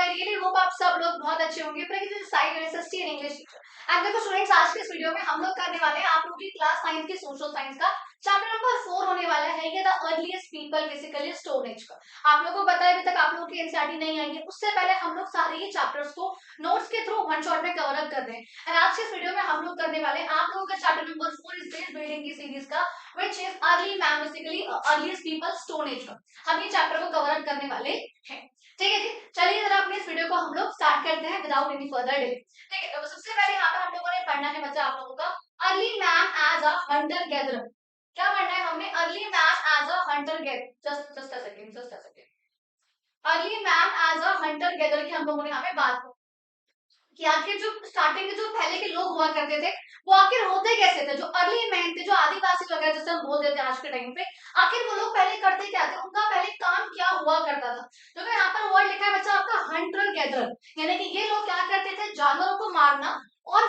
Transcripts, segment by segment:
I really hope आप सब लोग बहुत अच्छे होंगे। Side SST in English teacher. And देखो स्टूडेंट्स, आज के इस वीडियो में हम लोग करने वाले हैं आप लोगों की क्लास 9 की सोशल साइंस का चैप्टर नंबर 4 होने वाला है। ये the earliest people, basically stone age का। आप लोगों को पता है अभी तक आप लोगों की एनसीईआरटी नहीं आई है, उससे पहले हम लोग सारे ही चैप्टर्स को नोट्स के थ्रू वन शॉट में कवर अप कर रहे हैं। एंड आज के इस वीडियो में हम लोग करने वाले हैं आप लोगों का chapter number 4 is based building की सीरीज का, which is early man, basically earliest people stone age का। हम ये चैप्टर को कवर अप करने वाले हैं। ठीक है जी, चलिए जरा अपने इस वीडियो को हम लोग स्टार्ट करते हैं विदाउट एनी फर्दर डिले। ठीक है, तो सबसे पहले यहाँ पर हम लोगों ने पढ़ना है बच्चा आप लोगों का early man age a hunter gatherer. क्या पढ़ना है हमने? Early man age a hunter gatherer. Just a second. Early man age a hunter gatherer की हम लोगों ने यहाँ पे बात की कि आखिर जो स्टार्टिंग के जो पहले के लोग हुआ करते थे वो आखिर होते कैसे थे। जो अर्ली मैन थे, जो आदिवासी वगैरह जैसे हम बोल देते हैं आज के टाइम पे, आखिर वो लोग पहले करते क्या थे, उनका पहले काम क्या हुआ करता था। तो यहाँ पर वर्ड लिखा है बच्चा आपका हंटर गैदरर, यानी कि ये लोग क्या करते थे, जानवरों को मारना और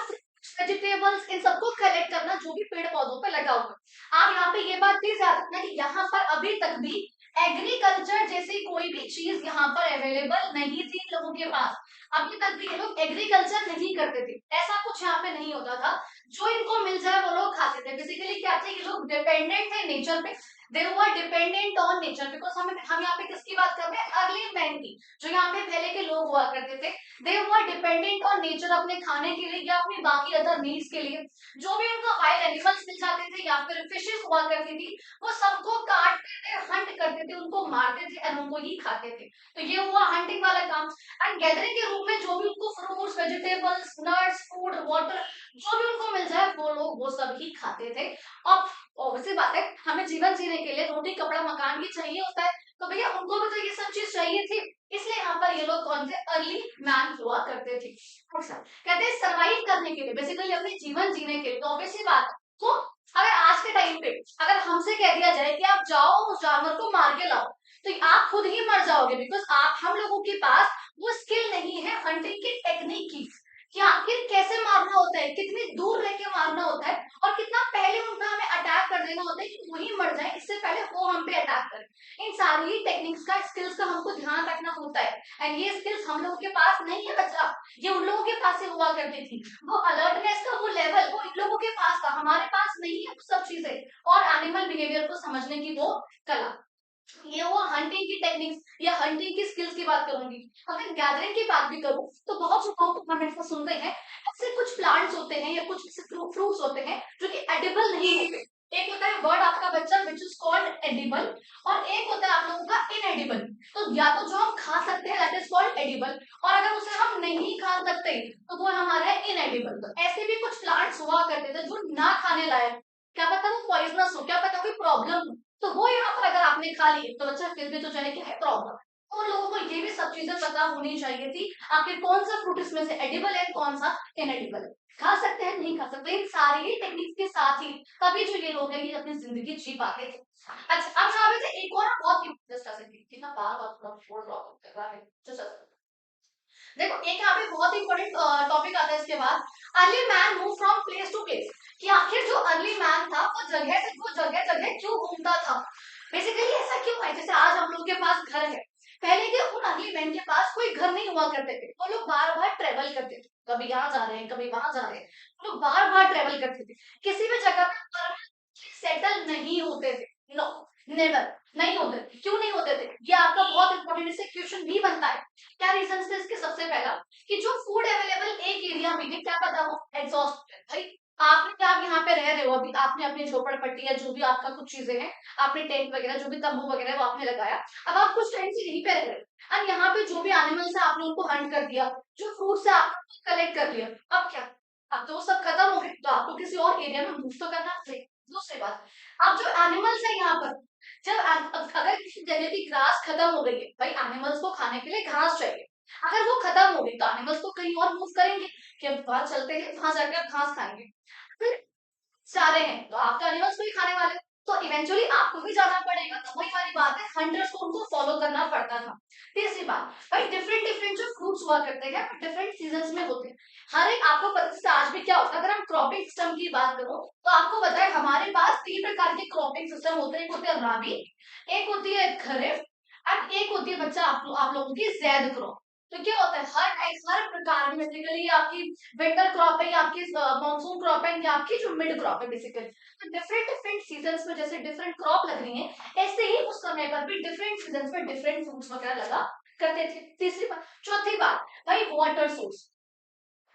वेजिटेबल्स इन सबको कलेक्ट करना जो भी पेड़ पौधों पे लगा हुआ। आप यहाँ पे ये बात प्लीज याद रखना कि यहाँ पर अभी तक भी एग्रीकल्चर जैसी कोई भी चीज यहाँ पर अवेलेबल नहीं थी लोगों के पास। अभी तक भी ये लोग एग्रीकल्चर नहीं करते थे, ऐसा कुछ यहाँ पे नहीं होता था। जो इनको मिल जाए वो लोग खाते थे। बेसिकली क्या थे, ये लोग डिपेंडेंट थे नेचर पे। They were dependent on nature, because हम यहाँ पे किसकी बात कर रहे हैं, अर्ली मैन की। जो यहाँ पे पहले के लोग हुआ करते थे, दे वर डिपेंडेंट ऑन नेचर, अपने खाने के लिए या अपनी बाकी अदर नीड्स के लिए। जो भी उनको वाइल्ड एनिमल्स मिल जाते थे या फिर फिशेस हुआ करती थी, वो सबको काटते थे, हंट करते थे, उनको मारते थे और उनको ही खाते थे। तो ये हुआ हंटिंग वाला काम। एंड गैदरिंग के रूप में जो भी उनको fruits, vegetables, nuts, food, water जो भी उनको मिल जाए वो लोग वो सब ही खाते थे। अब ऑब्वियसली बात है, हमें जीवन जीने के लिए रोटी कपड़ा मकान भी चाहिए होता है, तो भैया उनको भी तो ये सब चीज चाहिए थी। इसलिए यहाँ पर ये लोग कौन से अर्ली मैन हुआ करते थे। अच्छा, कहते हैं सरवाइव करने के लिए, बेसिकली अपने जीवन जीने के लिए। तो ऑब्वियसली बात तो अगर आज के टाइम पे अगर हमसे कह दिया जाए कि आप जाओ उस जानवर को मार के लाओ, तो आप खुद ही मर जाओगे, बिकॉज आप हम लोगों के पास वो स्किल नहीं है हंटिंग की टेक्निक की, कि आखिर कैसे मारना होता है, कितनी दूर रह के मारना होता है और कितना पहले उनका हमें अटैक कर देना होता है कि वही मर जाए, इससे पहले वो हम पे अटैक करें। इन सारी टेक्निक्स का, स्किल्स का हमको ध्यान रखना होता है। एंड ये स्किल्स हम लोगों के पास नहीं है बच्चा, ये उन लोगों के पास ही हुआ करती थी। वो अलर्टनेस का वो लेवल वो इन लोगों के पास था, हमारे पास नहीं है वो सब चीजें। और एनिमल बिहेवियर को समझने की वो कला। ये वो हंटिंग की टेक्निक्स या हंटिंग की स्किल्स की बात करूंगी। अगर गैदरिंग की बात भी करूं तो बहुत से लोग हम ऐसा सुनते हैं, ऐसे कुछ प्लांट्स होते हैं या कुछ फ्रूट्स होते हैं जो कि एडिबल नहीं होते। एक होता है वर्ड आपका बच्चा विच इज कॉल्ड एडिबल, और एक होता है आप लोगों का इनएडिबल। तो या तो जो हम खा सकते हैं दैट इज कॉल्ड एडिबल, और अगर उसे हम नहीं खा सकते तो वो हमारा है इनएडिबल। तो ऐसे भी कुछ प्लांट्स हुआ करते थे जो ना खाने लायक, क्या पता वो पॉइजनस हो, क्या पता कोई प्रॉब्लम हो, तो वो यहाँ पर अगर आपने खा ली तो बच्चा फिर भी तो चाहे क्या है प्रॉब्लम। तो लोगों को ये भी सब चीजें पता होनी चाहिए थी, आखिर कौन सा फ्रूट इसमें से एडिबल है, कौन सा इनएडिबल है, खा सकते हैं नहीं खा सकते। इन सारी टेक्निक्स के साथ ही तभी जो ये लोग हैं ये अपनी जिंदगी जी पाते थे। अच्छा, अब यहाँ पे एक और बहुत इंटरेस्टिंग बार बार थोड़ा शोर कर रहा है। देखो एक यहाँ पे बहुत इंपॉर्टेंट टॉपिक आता है इसके बाद, early man move from place to place. कि आखिर जो अर्ली मैन था वो जगह से वो जगह जगह क्यों घूमता था। बेसिकली ऐसा क्यों है, जैसे आज हम लोग के पास घर है, पहले के उन अर्ली मैन के पास कोई घर नहीं हुआ करते थे, वो लोग बार बार ट्रेवल करते थे, कभी यहाँ जा रहे हैं कभी वहां जा रहे हैं, वो लोग बार बार ट्रेवल करते थे, किसी भी जगह पर सेटल नहीं होते थे। नो, नेवर, नहीं होते थे। क्यों नहीं होते थे, ये आपका बहुत इंपॉर्टेंट इससे क्वेश्चन भी बनता है। क्या रीजन थे इसके? सबसे पहला कि जो फूड अवेलेबल एक एरिया में है, क्या पता हो एग्जॉस्ट भाई, आपने आप यहाँ पे रह रहे हो, अभी आपने अपनी झोपड़पट्टी या जो भी आपका कुछ चीजें हैं, आपने टेंट वगैरह जो भी तंबू वगैरह वो आपने लगाया, अब आप कुछ टाइम से यहीं पे रह रहे हो और यहाँ पे जो भी एनिमल्स है आपने उनको हंट कर दिया, जो फ्रूट्स है आपने कलेक्ट कर लिया। अब क्या, अब तो वो सब खत्म हो गए, तो आपको किसी और एरिया में मूव तो करना चाहिए। दूसरी बात, अब जो एनिमल्स है यहाँ पर, जब अगर किसी जगह की घास खत्म हो गई है, भाई एनिमल्स को खाने के लिए घास चाहिए, अगर वो खत्म हो गई तो एनिमल्स तो कहीं और मूव करेंगे कि अब वहां चलते हैं वहां जाकर घास खाएंगे। फिर जा रहे हैं तो आप तो एनिमल्स को ही खाने वाले हो, तो इवेंचुअली आपको भी जाना पड़ेगा। तो वही वाली बात है, हंटर्स को उनको फॉलो करना पड़ता था। तीसरी बात, भाई डिफरेंट डिफरेंट जो फ्रूट्स हुआ करते हैं डिफरेंट सीजन में होते हैं। हर एक आपको पता है आज भी क्या होता है, अगर हम क्रॉपिंग सिस्टम की बात करो तो आपको पता है हमारे पास 3 प्रकार के क्रॉपिंग सिस्टम होते हैं। एक होते हैं राबी, एक होती है खरीफ, और एक होती है बच्चा आप लोगों की जैद क्रॉप। तो क्या होता है हर प्रकार में बेसिकली आपकी विंटर क्रॉप है या आपकी मानसून क्रॉप है या आपकी जो मिड क्रॉप है बेसिकली, तो डिफरेंट डिफरेंट सीजन्स में जैसे डिफरेंट क्रॉप लग रही है ऐसे ही उस समय पर भी डिफरेंट सीजन्स में डिफरेंट फ्रूट्स वगैरह लगा करते थे। तीसरी बात, चौथी बात भाई वाटर सोर्स।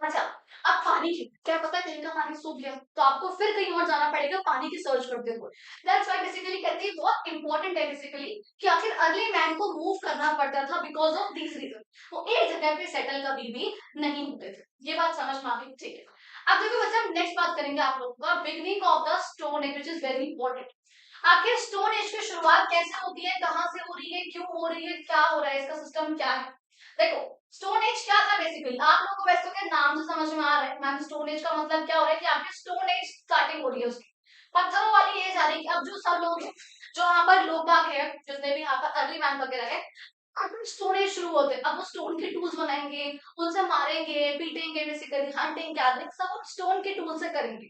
अच्छा, अब पानी की क्या पता कहीं का पानी सूख गया तो आपको फिर कहीं और जाना पड़ेगा पानी की सर्च करते हुए। दैट्स व्हाई बेसिकली कहते हैं बहुत इंपॉर्टेंट है बेसिकली कि आखिर अर्ली मैन को मूव करना पड़ता था बिकॉज ऑफ दिस रीजन। वो एक जगह पे सेटल कभी भी नहीं होते थे। ये बात समझ में आ गई, ठीक है। अब देखो बच्चा, हम नेक्स्ट बात करेंगे आप लोगों का beginning of the stone as, which is very important. आखिर स्टोन एज की शुरुआत कैसे होती है, कहाँ से हो रही है, क्यों हो रही है, क्या हो रहा है, इसका सिस्टम क्या है। देखो, स्टोन एज क्या था बेसिकली, आप लोगों को वैसे तो क्या नाम से समझ में आ रहा है मैम, स्टोन एज का मतलब क्या हो रहा है कि आपकी स्टोन एज स्टार्टिंग हो रही है उसकी, पत्थरों वाली एज आ रही है। अब जो सब लोग हैं, जो यहाँ पर लोग बाग है, जितने भी यहाँ पर अर्ली मैन वगैरह है, अब स्टोन एज शुरू होते हैं। अब वो स्टोन के टूल्स बनाएंगे, उनसे मारेंगे पीटेंगे, बेसिकली हंटिंग गैदरिंग सब स्टोन के टूल से करेंगे।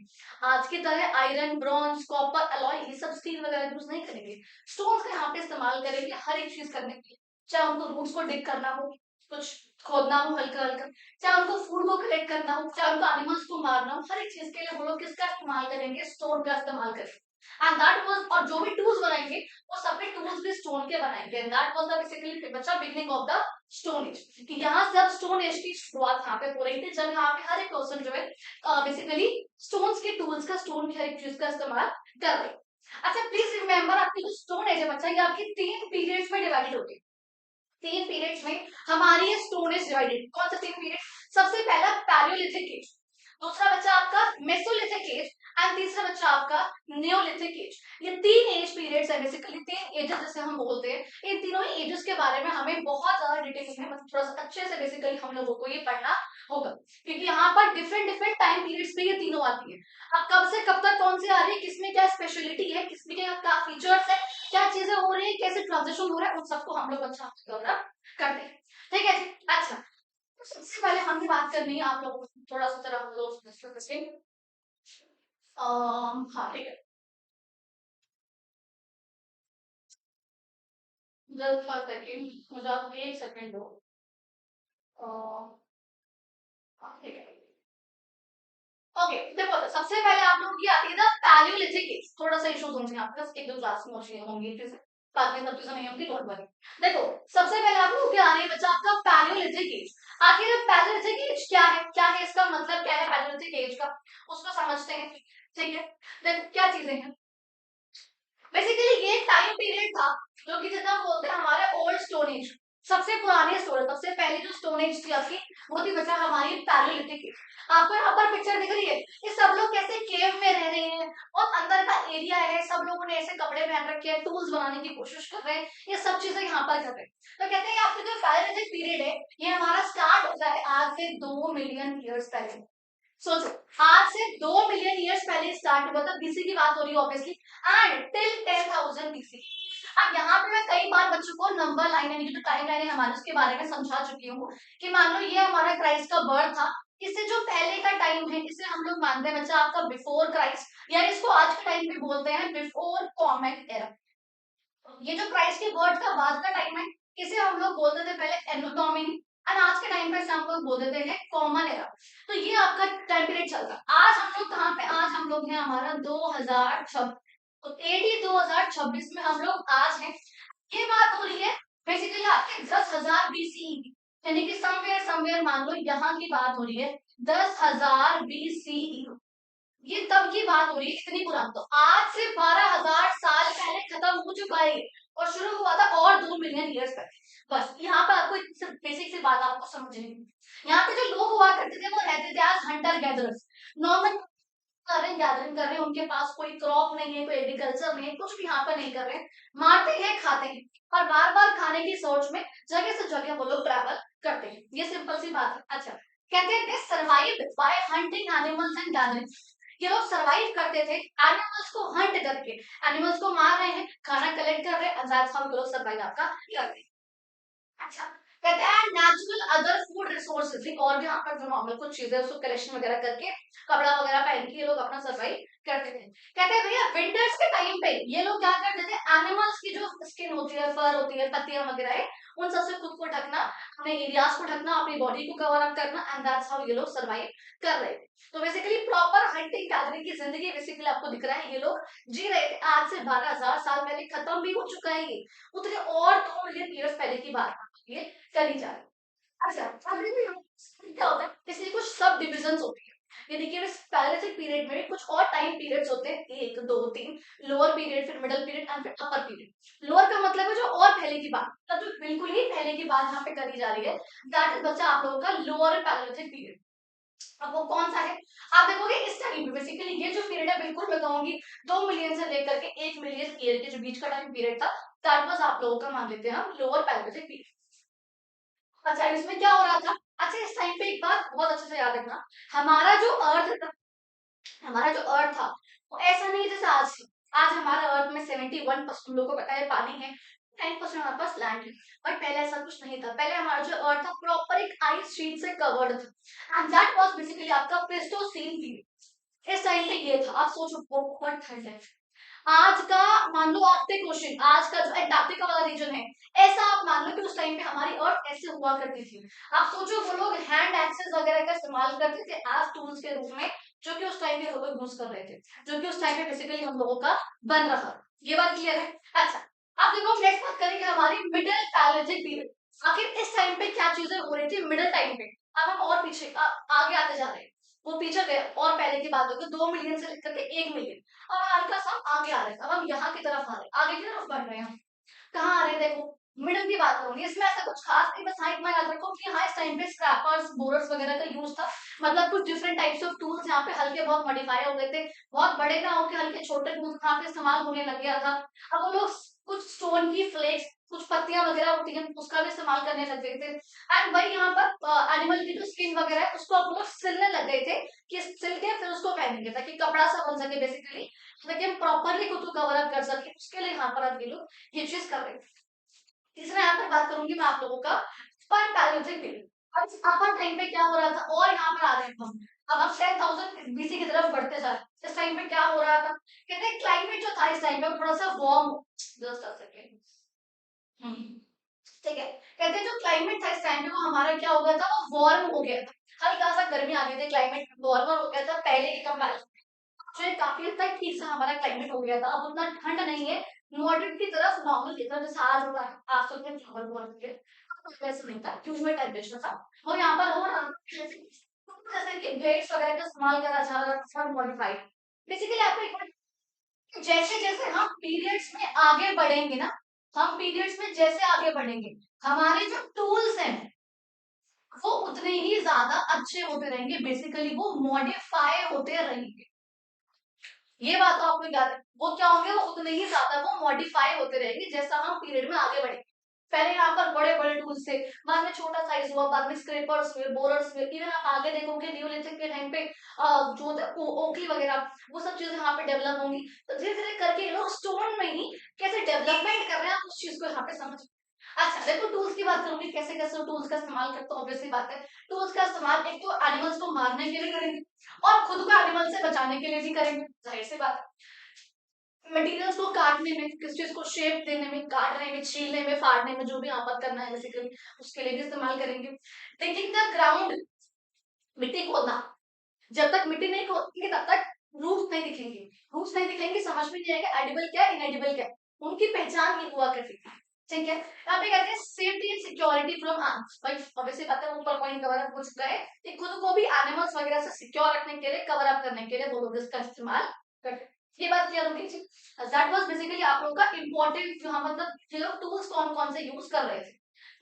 आज की तरह आयरन, ब्रॉन्ज, कॉपर, अलॉय ये सब स्टील वगैरह यूज नहीं करेंगे, स्टोन्स का यहाँ पे इस्तेमाल करेंगे हर एक चीज करने के लिए। चाहे उनको रूट्स को डिग करना हो, कुछ खोदना हो हल्का हल्का, चाहे उनको फूड को कलेक्ट करना हो, चाहे उनको एनिमल्स को मारना हो, हर एक चीज के लिए वो लोग किसका इस्तेमाल करेंगे, स्टोन का इस्तेमाल करेंगे। एंड दैट वाज, और जो भी टूल्स बनाएंगे वो सभी टूल्स भी स्टोन के बनाएंगे। And that was the basically बच्चा beginning of the stone age, कि यहाँ से अब स्टोन एज की शुरुआत यहाँ पे हो रही थी, जब यहाँ पे हर एक पर्सन जो है बेसिकली स्टोन्स के टूल्स का, स्टोन की हर एक चीज का इस्तेमाल कर रहे हैं। अच्छा प्लीज रिमेंबर, आपकी जो स्टोन एज है बच्चा, ये आपकी 3 पीरियड्स में डिवाइडेड होती है। 3 पीरियड्स में हमारी ये स्टोन एज डिवाइडेड। कौन सा 3 पीरियड? सबसे पहला पैलियोलिथिक एज, दूसरा बच्चा आपका मेसोलिथिक एज, एंड तीसरा बच्चा आपका नियोलिथिक एज। ये 3 एज पीरियड्स है बेसिकली, 3 एजेस जैसे हम बोलते हैं। इन तीनों ही एजेस के बारे में हमें बहुत ज्यादा डिटेल में मतलब थोड़ा सा अच्छे से बेसिकली हम लोगों को ये पढ़ना होगा, क्योंकि यहाँ पर डिफरेंट डिफरेंट टाइम पीरियड्स पे ये तीनों आती है। अब कब से कब तक कौन सी आ रही है, किसमें क्या स्पेशलिटी है, किसमें क्या फीचर्स है, क्या चीजें हो रही है, कैसे ट्रांजिशन हो रहा है, उन सबको हम लोग अच्छा कवर करते हैं। ठीक है जी। अच्छा, तो सबसे पहले हमें बात करनी है आप लोगों को, थोड़ा सा तरह हम लोग डिस्कस करेंगे। हाँ ठीक है, जल्द बात करके मुझे आप 1 सेकंड दो। हाँ ठीक है, ओके देखो तो सबसे पहले आप लोगों की आती है ना पैलियोलिथिक एज। थोड़ा सा इशूज होंगे यहाँ पे, एक दो क्लास में होंगी फिर से, बाद में सब चीजें नहीं होंगी, डोंट वरी। देखो, सबसे पहले आप लोगों की आ रही है बच्चा आपका पैलियोलिथिक एज। आखिर पैलियोलिथिक एज क्या है, क्या है इसका मतलब, क्या है पैलियोलिथिक एज का, उसको समझते हैं। ठीक है, देखो क्या चीजें हैं बेसिकली, ये टाइम पीरियड था जो कि जितना बोलते हैं हमारे ओल्ड स्टोन एज, सबसे पुरानी स्टोन, सबसे पहली जो स्टोन एज थी आपकी, वो थी बचा हमारी पैलियोलिथिक एज। आपको यहाँ पर पिक्चर दिख रही है, ये सब लोग कैसे केव में रह रहे हैं और अंदर का एरिया है, सब लोगों ने ऐसे कपड़े पहन रखे हैं, टूल्स बनाने की कोशिश कर रहे हैं, ये सब चीजें यहाँ पर कर रहे हैं। तो कहते हैं आपका जो पैलियोलिथिक पीरियड है, ये हमारा स्टार्ट होता है आज से 2 मिलियन ईयर्स पहले। सोचो, आज से 2 मिलियन ईयर्स पहले स्टार्ट हुआ था, बीसी की बात हो रही है ऑब्वियसली, एंड टिल 10,000 बीसी। अब यहाँ पे मैं कई बार बच्चों को नंबर लाइन यानी कि जो टाइम लाइन है हमारे, उसके बारे में समझा चुकी हूँ कि मान लो ये हमारा क्राइस्ट का बर्थ था, इससे जो पहले का टाइम है इसे हम लोग मानते हैं बच्चा आपका बिफोर क्राइस्ट, या इसको आज के टाइम पे बोलते हैं बिफोर कॉमेट एरा। ये जो क्राइस्ट के बर्थ का बाद का टाइम है, इसे हम लोग बोलते थे पहले एनोटॉमी, और आज के टाइम पे हम लोग बोल देते हैं कॉमन एरा। तो ये आपका टाइम पीरियड चल रहा है। आज हम लोग कहाँ पे, आज हम लोग हैं हमारा 2026, तो एडी 2026 में हम लोग आज हैं। ये बात हो रही है बेसिकली आपके 10,000 बीसी, यानी कि समवेयर समवेयर मान लो यहाँ की बात हो रही है 10,000 बीसी। ये तब की बात हो रही है, इतनी पुरानी। तो आज से 12,000 साल पहले खत्म हो चुका है और शुरू हुआ था और 2 मिलियन ईयर्स पहले। बस यहाँ पे आपको सिर्फ बेसिक सी बात आपको समझनी है। यहाँ पे जो लोग हुआ करते थे वो रहते थे आज हंटर गैदरर्स, नॉर्मल कर रहे हैं, गैदरिंग कर रहे हैं, उनके पास कोई क्रॉप नहीं है, कोई एग्रीकल्चर नहीं है, कुछ भी यहाँ पर नहीं कर रहे हैं, मारते हैं खाते हैं, और बार बार खाने की सोच में जगह से जगह वो लोग ट्रैवल करते हैं। ये सिंपल सी बात है। अच्छा, कहते हैं दे survive bye hunting animals and gathering. ये लोग सरवाइव करते थे एनिमल्स को हंट करके, एनिमल्स को मार रहे हैं, खाना कलेक्ट कर रहे हैं, दैट्स हाउ ये लोग सरवाइव आपका करते हैं। अच्छा, कहते हैं नेचुरल अदर फूड रिसोर्सेज, और भी यहाँ पर जो नॉर्मल कुछ चीजें उसको कलेक्शन वगैरह करके कपड़ा वगैरह पहन के ये लोग अपना सर्वाइव करते थे। कहते हैं भैया विंटर्स के टाइम पे ये लोग क्या करते थे, एनिमल्स की जो स्किन होती है, फर होती है, पत्तियां वगैरह है, उन सबसे खुद को ढकना, अपने एरियाज को ढकना, अपनी बॉडी को कवर अप करना, एंड दैट्स हाउ ये लोग सर्वाइव कर रहे थे। तो बेसिकली प्रॉपर हंटिंग गैदरिंग की जिंदगी बेसिकली आपको दिख रहा है ये लोग जी रहे थे। आज से 12,000 साल पहले खत्म भी हो चुका है ये, उतने और 2 मिलियन ईयर्स पहले की बात ये करी जा रही है। अच्छा, अभी भी क्या होता है, इसलिए कुछ सब डिविजन्स होती है, यानी कि पैलेसिक पीरियड में कुछ और टाइम पीरियड्स होते हैं, 1 2 3, लोअर पीरियड, फिर मिडिल पीरियड एंड फिर अपर पीरियड। लोअर का मतलब है जो और पहले की बात, मतलब जो बिल्कुल ही पहले की बात यहाँ पे करी जा रही है, दैट इज बच्चा आप लोगों का लोअर पैलेसिक पीरियड। अब वो कौन सा है, आप देखोगे इस टाइम पे बेसिकली ये जो पीरियड है, बिल्कुल मैं कहूंगी 2 मिलियन से लेकर के 1 मिलियन ईयर के जो बीच का टाइम पीरियड था, दैट वाज आप लोगों का मान लेते हैं हम लोअर पैलेसिक पीरियड। अच्छा, इसमें क्या हो रहा था, अच्छा इस टाइम पे एक बात बहुत अच्छे से याद रखना, हमारा जो अर्थ था, हमारा जो अर्थ था वो ऐसा नहीं जैसे आज है। आज हमारा अर्थ में 71% हम लोग को पता है पानी है, 10% हमारे पास लैंड है, बट पहले ऐसा कुछ नहीं था। पहले हमारा जो अर्थ था प्रॉपर एक आइस शीट से कवर्ड था, एंड दैट वाज बेसिकली आपका प्लेस्टोसीन पीरियड। इस टाइम पे ये था, आप सोचो बहुत ठंड है। आज का मान लो आपसे क्वेश्चन, आज का जो एंटार्क्टिका वाला रीजन है, ऐसा आप मान लो कि उस टाइम पे हमारी अर्थ ऐसे हुआ करती थी। आप सोचो वो लोग हैंड एक्सेस वगैरह का इस्तेमाल करते थे एज टूल्स के रूप में, जो कि उस टाइम पे हम लोग यूज कर रहे थे, जो कि उस टाइम पे बेसिकली हम लोगों का बन रहा। ये बात क्लियर है। अच्छा, अब देखो नेक्स्ट बात करेंगे हमारी मिडिल पैलेजिक पीरियड। आखिर इस टाइम पे क्या चीजें हो रही थी मिडिल टाइम पे। अब हम और पीछे आगे आते जा रहे हैं, वो पीछे गए और पहले की बात होगी 2 मिलियन से लेकर के 1 मिलियन। अब हल्का सा आगे आ रहे हैं, अब हम यहाँ की तरफ आ रहे हैं, आगे की तरफ बढ़ रहे हैं हम। कहाँ आ रहे हैं देखो, मिडल की बात करूंगी, इसमें ऐसा कुछ खास नहीं, बस हाँ इतना याद रखो कि हाँ इस टाइम पे स्क्रैपर्स बोरर्स वगैरह का यूज था, मतलब कुछ डिफरेंट टाइप्स ऑफ टूल्स यहाँ पे हल्के बहुत मॉडिफाई हो गए थे, बहुत बड़े ना होकर हल्के छोटे टूल्स यहाँ पे इस्तेमाल होने लग गया था। अब वो लोग कुछ स्टोन की फ्लेक्स, कुछ पत्तियां वगैरह होती हैं उसका भी इस्तेमाल करने लग गए थे, एंड वही यहाँ पर एनिमल की जो स्किन वगैरह है उसको अब लोग सिलने लग गए थे, कि सिल के फिर उसको पहनेंगे ताकि कपड़ा सा बन सके बेसिकली, ताकि हम प्रॉपरली खुद को कवर अप कर सके, उसके लिए यहाँ पर अब ये लोग ये चीज कर रहे थे। तीसरा यहाँ पर बात करूंगी मैं आप लोगों का स्पर्म पैलेजिक पीरियड। अब इस अपर टाइम पे क्या हो रहा था, और यहाँ पर आ रहे हैं हम, अब हम 10,000 बीसी की तरफ बढ़ते जा रहे हैं। इस टाइम पे क्या हो रहा था, कहते हैं क्लाइमेट जो था इस टाइम पे थोड़ा सा वार्म, जस्ट अ सेकेंड, ठीक है, कहते हैं जो क्लाइमेट था इस टाइम पे वो हमारा क्या हो गया था, वो वार्म हो गया था, हल्का सा गर्मी आ गई थी, क्लाइमेट वार्मर हो गया था पहले के कंपैरिजन, जो है काफी हद तक ठीक सा हमारा क्लाइमेट हो गया था, अब उतना ठंड नहीं है, मॉडरेट की तरफ, नॉर्मल की तरफ, जैसे आज हो रहा है, आज तो दिन चावल बोल के वैसे नहीं था, ह्यूमिड टेम्परेचर था। और यहाँ पर हो रहा जैसे कि ग्रेड्स वगैरह का इस्तेमाल करा जा रहा था, मॉडिफाइड। बेसिकली आपको एक बात, जैसे जैसे हम पीरियड्स में आगे बढ़ेंगे ना, हम पीरियड्स में जैसे आगे बढ़ेंगे, हमारे जो टूल्स हैं वो उतने ही ज्यादा अच्छे होते रहेंगे, बेसिकली वो मॉडिफाई होते रहेंगे। ये बात तो आपको याद है, वो क्या होंगे, वो उतने ही ज्यादा वो मॉडिफाई होते रहेंगे जैसा हम पीरियड में आगे बढ़ेंगे। पहले यहाँ पर बड़े बड़े टूल्स थे, बाद में छोटा साइज हुआ, बाद में स्क्रैपर्स हुए, बोरर्स हुए, इवन आप आगे देखोगे न्यूलिथिक के टाइम पे जो ओखली वगैरह, वो सब चीजें यहाँ पे डेवलप होंगी। तो धीरे धीरे करके ये लोग स्टोन में ही कैसे डेवलपमेंट कर रहे हैं, आप उस चीज को यहाँ पे समझ। अच्छा देखो टूल्स की बात करूंगी, कैसे कैसे टूल्स का इस्तेमाल करते हैं, ऑब्वियसली बात है टूल्स का इस्तेमाल एक तो एनिमल्स को मारने के लिए करेंगे, और खुद को एनिमल से बचाने के लिए भी करेंगे, जाहिर सी बात है। मटेरियल्स को काटने में, किस चीज को शेप देने में, काटने में, छीलने में, फाड़ने में, जो भी यहाँ पर करना है बेसिकली उसके लिए भी इस्तेमाल करेंगे। डिगिंग द ग्राउंड, मिट्टी खोदना, जब तक मिट्टी नहीं खोदेंगे तब तक रूट्स नहीं दिखेंगे, रूट्स नहीं दिखेंगे समझ में नहीं आएगा एडिबल क्या है इनएडिबल क्या है, उनकी पहचान नहीं हुआ करती। ठीक है, यहाँ पे कहते हैं safety and security from arms, भाई ऑब्वियसली बात है ऊपर पॉइंट कवर अप हो चुका है कि खुद को भी एनिमल्स वगैरह से सिक्योर रखने के लिए, कवर अप करने के लिए वो लोग इसका इस्तेमाल करते हैं। ये बात क्लियर होगी जी। दैट वाज बेसिकली आप लोगों का इंपॉर्टेंट, जो हम मतलब ये लोग टूल्स कौन कौन से यूज कर रहे थे,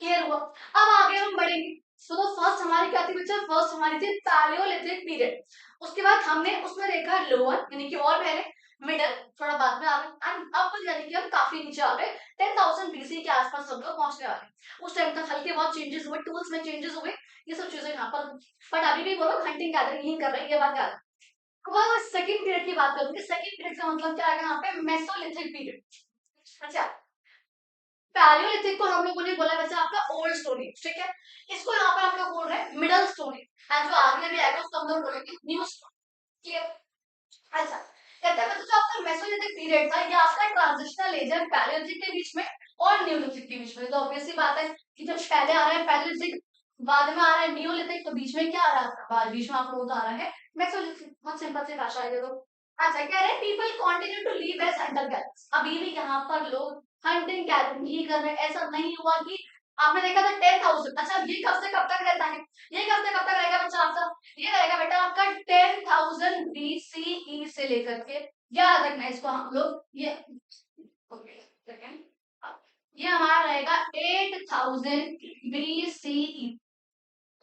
क्लियर हुआ। अब आगे हम बढ़ेंगे, तो फर्स्ट हमारी क्या थी बच्चा, फर्स्ट हमारी थी पैलियोलिथिक पीरियड, उसके बाद हमने उसमें देखा लोअर यानी कि और पहले, मिडल थोड़ा बाद में आ गए, एंड अब यानी कि हम काफी नीचे आ गए, 10,000 बीसी के आसपास हम लोग पहुंचने वाले। उस टाइम तक हल्के बहुत चेंजेस हुए, टूल्स में चेंजेस हुए, ये सब चीजें यहाँ पर, बट अभी भी वो लोग हंटिंग गैदरिंग नहीं कर रहे हैं, ये बात याद। अब सेकंड पीरियड की बात करूंगी, सेकंड पीरियड का मतलब क्या है यहाँ पे, मेसोलिथिक पीरियड। अच्छा, पैलियोलिथिक को हम लोगों ने बोला वैसे आपका ओल्ड स्टोन एज, ठीक है। इसको यहाँ पे हम लोग बोल रहे हैं मिडल स्टोन एज, एंड जो आगे भी आएगा उसको हम लोग बोलेंगे न्यू स्टोन। क्लियर। अच्छा, कहते हैं जो आपका मेसोलिथिक पीरियड था ये आपका ट्रांजिशनल एज है पैलियोलिथिक के बीच में और न्यूलिथिक के बीच में। तो ऑब्वियसली बात है कि जब पहले आ रहा है पैलियोलिथिक, बाद में आ रहा है न्यूलिथिक, तो बीच में क्या आ रहा है, बाद बीच में आप लोगों का आ रहा है मेसोलिथिक। बहुत सिंपल सी भाषा है ये तो। अच्छा, कह रहे हैं people continue to live as hunter gatherers, अभी भी यहाँ पर लोग हंटिंग गैदरिंग ही कर रहे हैं। ऐसा नहीं हुआ कि आपने देखा था 10,000, अच्छा ये कब से कब तक रहता है, ये कब से कब तक रहेगा बच्चा आपका, ये रहेगा बेटा आपका 10,000 BCE से लेकर के, याद रखना इसको हम लोग, ये ओके सेकंड, ये हमारा रहेगा 8,000 BCE।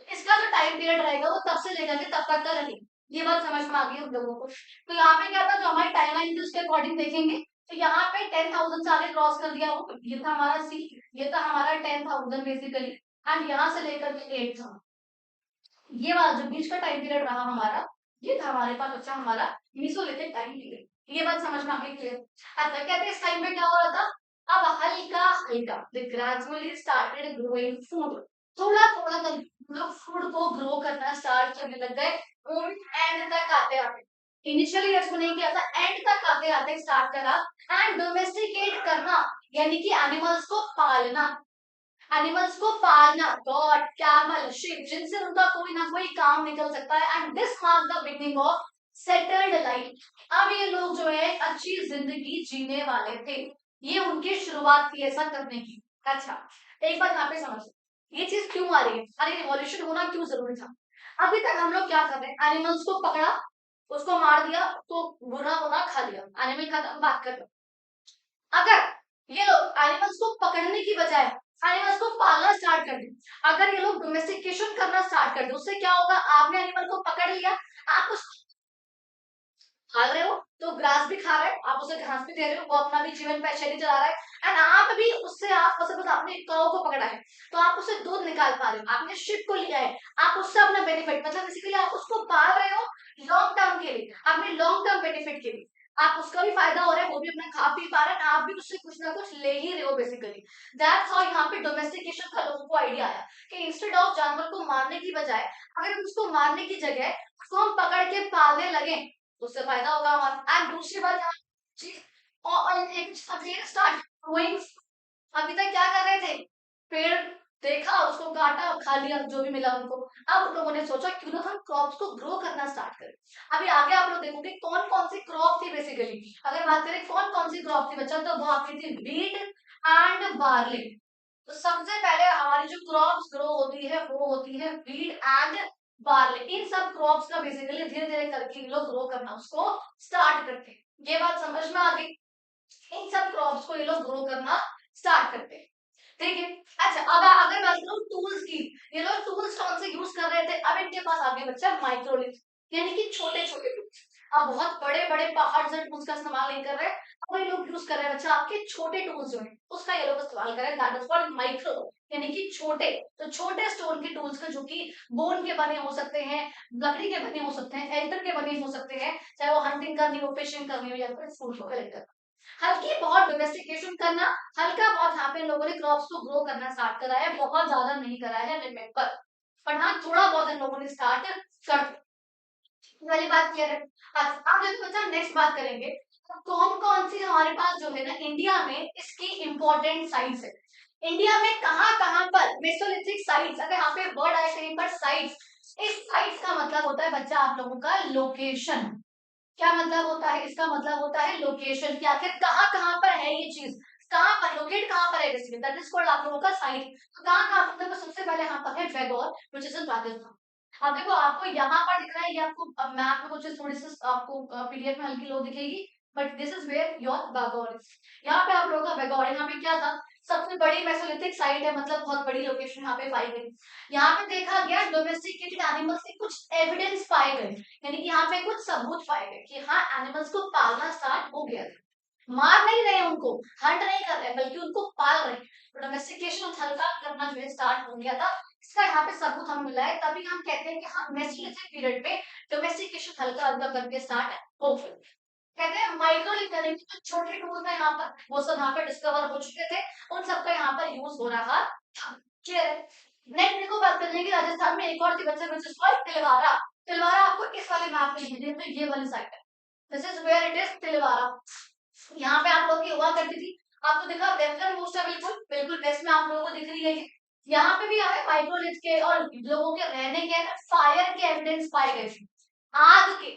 इसका जो टाइम पीरियड रहेगा वो तब से लेकर के तब तक का रहेगा। ये बात समझ में आ गई हम लोगों को। तो यहाँ पे क्या था, जो हमारी टाइमलाइन थी उसके अकॉर्डिंग देखेंगे तो यहाँ पे 10,000 से आगे क्रॉस कर दिया, वो ये था हमारा सी, ये था हमारा 10,000 बेसिकली, एंड यहाँ से लेकर के 8,000, ये वाला जो बीच का टाइम पीरियड रहा हमारा, ये था हमारे पास बच्चा हमारा मीसोलिथिक टाइम पीरियड। ये बात समझ में आ गई क्लियर। अच्छा, कहते हैं इस टाइम पे क्या हो रहा था, अब हल्का हल्का the gradually started growing food, थोड़ा थोड़ा कर लोग फूड को ग्रो करना स्टार्ट करने लग गए, और एंड तक आते आते, इनिशियली इसको नहीं किया था, एंड तक आते आते स्टार्ट करा एंड डोमेस्टिकेट करना, यानी कि एनिमल्स को पालना, एनिमल्स को पालना, गॉड कैमल शिप, जिनसे उनका कोई ना कोई काम निकल सकता है, and this mark the beginning of settled life. अब ये लोग जो है अच्छी जिंदगी जीने वाले थे, ये उनकी शुरुआत थी ऐसा करने की। अच्छा, एक बात यहाँ पे समझो, ये चीज क्यों आ रही है, अरे रिवॉल्यूशन होना क्यों जरूरी था। अभी तक हम लोग क्या कर रहे हैं, एनिमल्स को पकड़ा, उसको मार दिया, तो बुरा बुरा खा लिया, एनिमल खत्म, बात कर। अगर ये लोग एनिमल्स को पकड़ने की बजाय एनिमल्स को पालना स्टार्ट कर दे, अगर ये लोग डोमेस्टिकेशन करना स्टार्ट कर दे, उससे क्या होगा, आपने एनिमल को पकड़ लिया, आप उस खा रहे हो तो ग्रास भी खा रहे हो, आप उसे घास भी दे रहे हो, वो अपना भी जीवन शैली चला रहा है, एंड आप भी उससे, आप सपोज आपने काऊ को पकड़ा है तो आप उससे दूध निकाल पा रहे हो, आपने शिप को लिया है, आप उससे अपना बेनिफिट, मतलब बेसिकली आप उसको पाल रहे हो लॉन्ग टर्म के लिए, आपने लॉन्ग टर्म बेनिफिट के लिए, आप उसका भी फायदा हो रहा है, वो भी अपना खा पी पा रहा है, आप भी उससे कुछ ना कुछ ले ही रहे हो बेसिकली। दैट्स हाउ यहाँ पे डोमेस्टिकेशन का लोगों को आइडिया आया कि इंस्टेड ऑफ जानवर को मारने की बजाय अगर हम उसको मारने की जगह उसको हम पकड़ के पालने लगे तो उससे फायदा होगा हमारा। एंड दूसरी बात यहाँ चीज, और एक अगेन स्टार्ट ग्रोइंग, अभी तक क्या कर रहे थे, पेड़ देखा उसको काटा खा लिया जो भी मिला उनको, अब लोगों ने सोचा क्यों ना हम क्रॉप्स को ग्रो करना स्टार्ट करें। अभी आगे आप लोग देखोगे कौन कौन सी क्रॉप थी बेसिकली, अगर बात करें कौन कौन सी क्रॉप थी बच्चा, तो वो आपकी थी व्हीट एंड बार्ली। तो सबसे पहले हमारी जो क्रॉप्स ग्रो होती है वो होती है व्हीट एंड बार्ली, इन सब क्रॉप्स का बेसिकली धीरे धीरे करके लोग ग्रो करना उसको स्टार्ट करते हैं। ये बात समझ में आ गई, इन सब क्रॉप्स को ये लोग ग्रो करना स्टार्ट करते हैं, ठीक है। अच्छा, अब अगर बात करूं टूल्स की, ये लोग टूल्स कौन से यूज कर रहे थे, अब इनके पास आ गए बच्चा माइक्रोलिथ, यानी कि छोटे छोटे टूल्स। अब बहुत बड़े बड़े पहाड़ से टूल्स का इस्तेमाल नहीं कर रहे, अब ये लोग यूज कर रहे हैं बच्चा आपके छोटे टूल्स जो है उसका ये लोग इस्तेमाल कर रहे हैं, दैट इज कॉल्ड माइक्रो, यानी कि छोटे। तो छोटे स्टोन के टूल्स का जो कि बोन के बने हो सकते हैं, लकड़ी के बने हो सकते हैं, एल्टर के बने हो सकते हैं, चाहे वो हंटिंग करनी हो, फिशिंग करनी हो, या फिर फूड को कलेक्ट करना, हल्की बहुत डोमेस्टिकेशन करना, हल्का बहुत यहाँ पे लोगों ने क्रॉप्स को ग्रो करना स्टार्ट करा है, बहुत ज्यादा नहीं करा है लिमिट पर हाँ थोड़ा बहुत इन लोगों ने स्टार्ट कर वाली बात क्लियर है। अब देखो बच्चा नेक्स्ट बात करेंगे, कौन कौन सी हमारे पास जो है ना इंडिया में इसकी इंपॉर्टेंट साइट्स है, इंडिया में कहाँ कहाँ पर मेसोलिथिक साइट्स, अगर यहाँ पे वर्ड आए कहीं पर साइट्स, इस साइट्स का मतलब होता है बच्चा आप लोगों का लोकेशन। क्या मतलब होता है इसका, मतलब होता है लोकेशन, कि आखिर कहाँ कहाँ पर है ये चीज, कहाँ पर लोकेट कहाँ पर है बेसिकली, दैट इज कॉल्ड आप लोगों का साइट। तो कहाँ कहाँ पर, देखो सबसे पहले यहाँ पर है बेगौर व्हिच इज इन राजस्थान। अब देखो आपको यहाँ पर दिख रहा है, ये आपको मैप में कुछ थोड़ी सी आपको पीडीएफ में हल्की लो दिखेगी, but this is where your बेगौर इज, यहाँ पे आप लोगों का बेगौर, यहाँ पे क्या था, सबसे बड़ी मेसोलिथिक साइट है, मतलब बहुत बड़ी लोकेशन यहाँ पे पाई गई। यहाँ पे देखा गया डोमेस्टिकेटेड एनिमल्स के कुछ एविडेंस पाए गए, यानी कि यहाँ पे कुछ सबूत पाए गए कि हाँ एनिमल्स को पालना स्टार्ट हो गया था, मार नहीं रहे उनको, हंट नहीं कर रहे, बल्कि उनको पाल रहे, तो डोमेस्टिकेशन हल्का करना जो है स्टार्ट हो गया था, इसका यहाँ पे सबूत हमें मिला है, तभी हम कहते हैं कि हाँ मेसोलिथिक पीरियड पे डोमेस्टिकेशन हल्का हल्का करके स्टार्ट हो गया। कहते हैं माइक्रोलिथ यानी कि जो छोटे टूल्स है यहाँ पर वो सब यहाँ पे डिस्कवर हो चुके थे, उन सबका यहाँ पर यूज हो रहा था। क्लियर है। नेक्स्ट देखो बात करने की राजस्थान में एक और थी बच्चे बच्चे सॉरी तिलवारा। तिलवारा आपको इस वाले मैप में दिख रही है, ये वाली साइड है, this is where it is Tilwara. यहाँ पे आप लोग की हुआ करती थी, आपको दिखा वेस्टर्न मोस्ट है, बिल्कुल बिल्कुल वेस्ट में आप लोगों को दिख रही है। यहाँ पे भी हमें माइक्रोलिथ के और लोगों के रहने के फायर के एविडेंस पाए गए थे। आग के,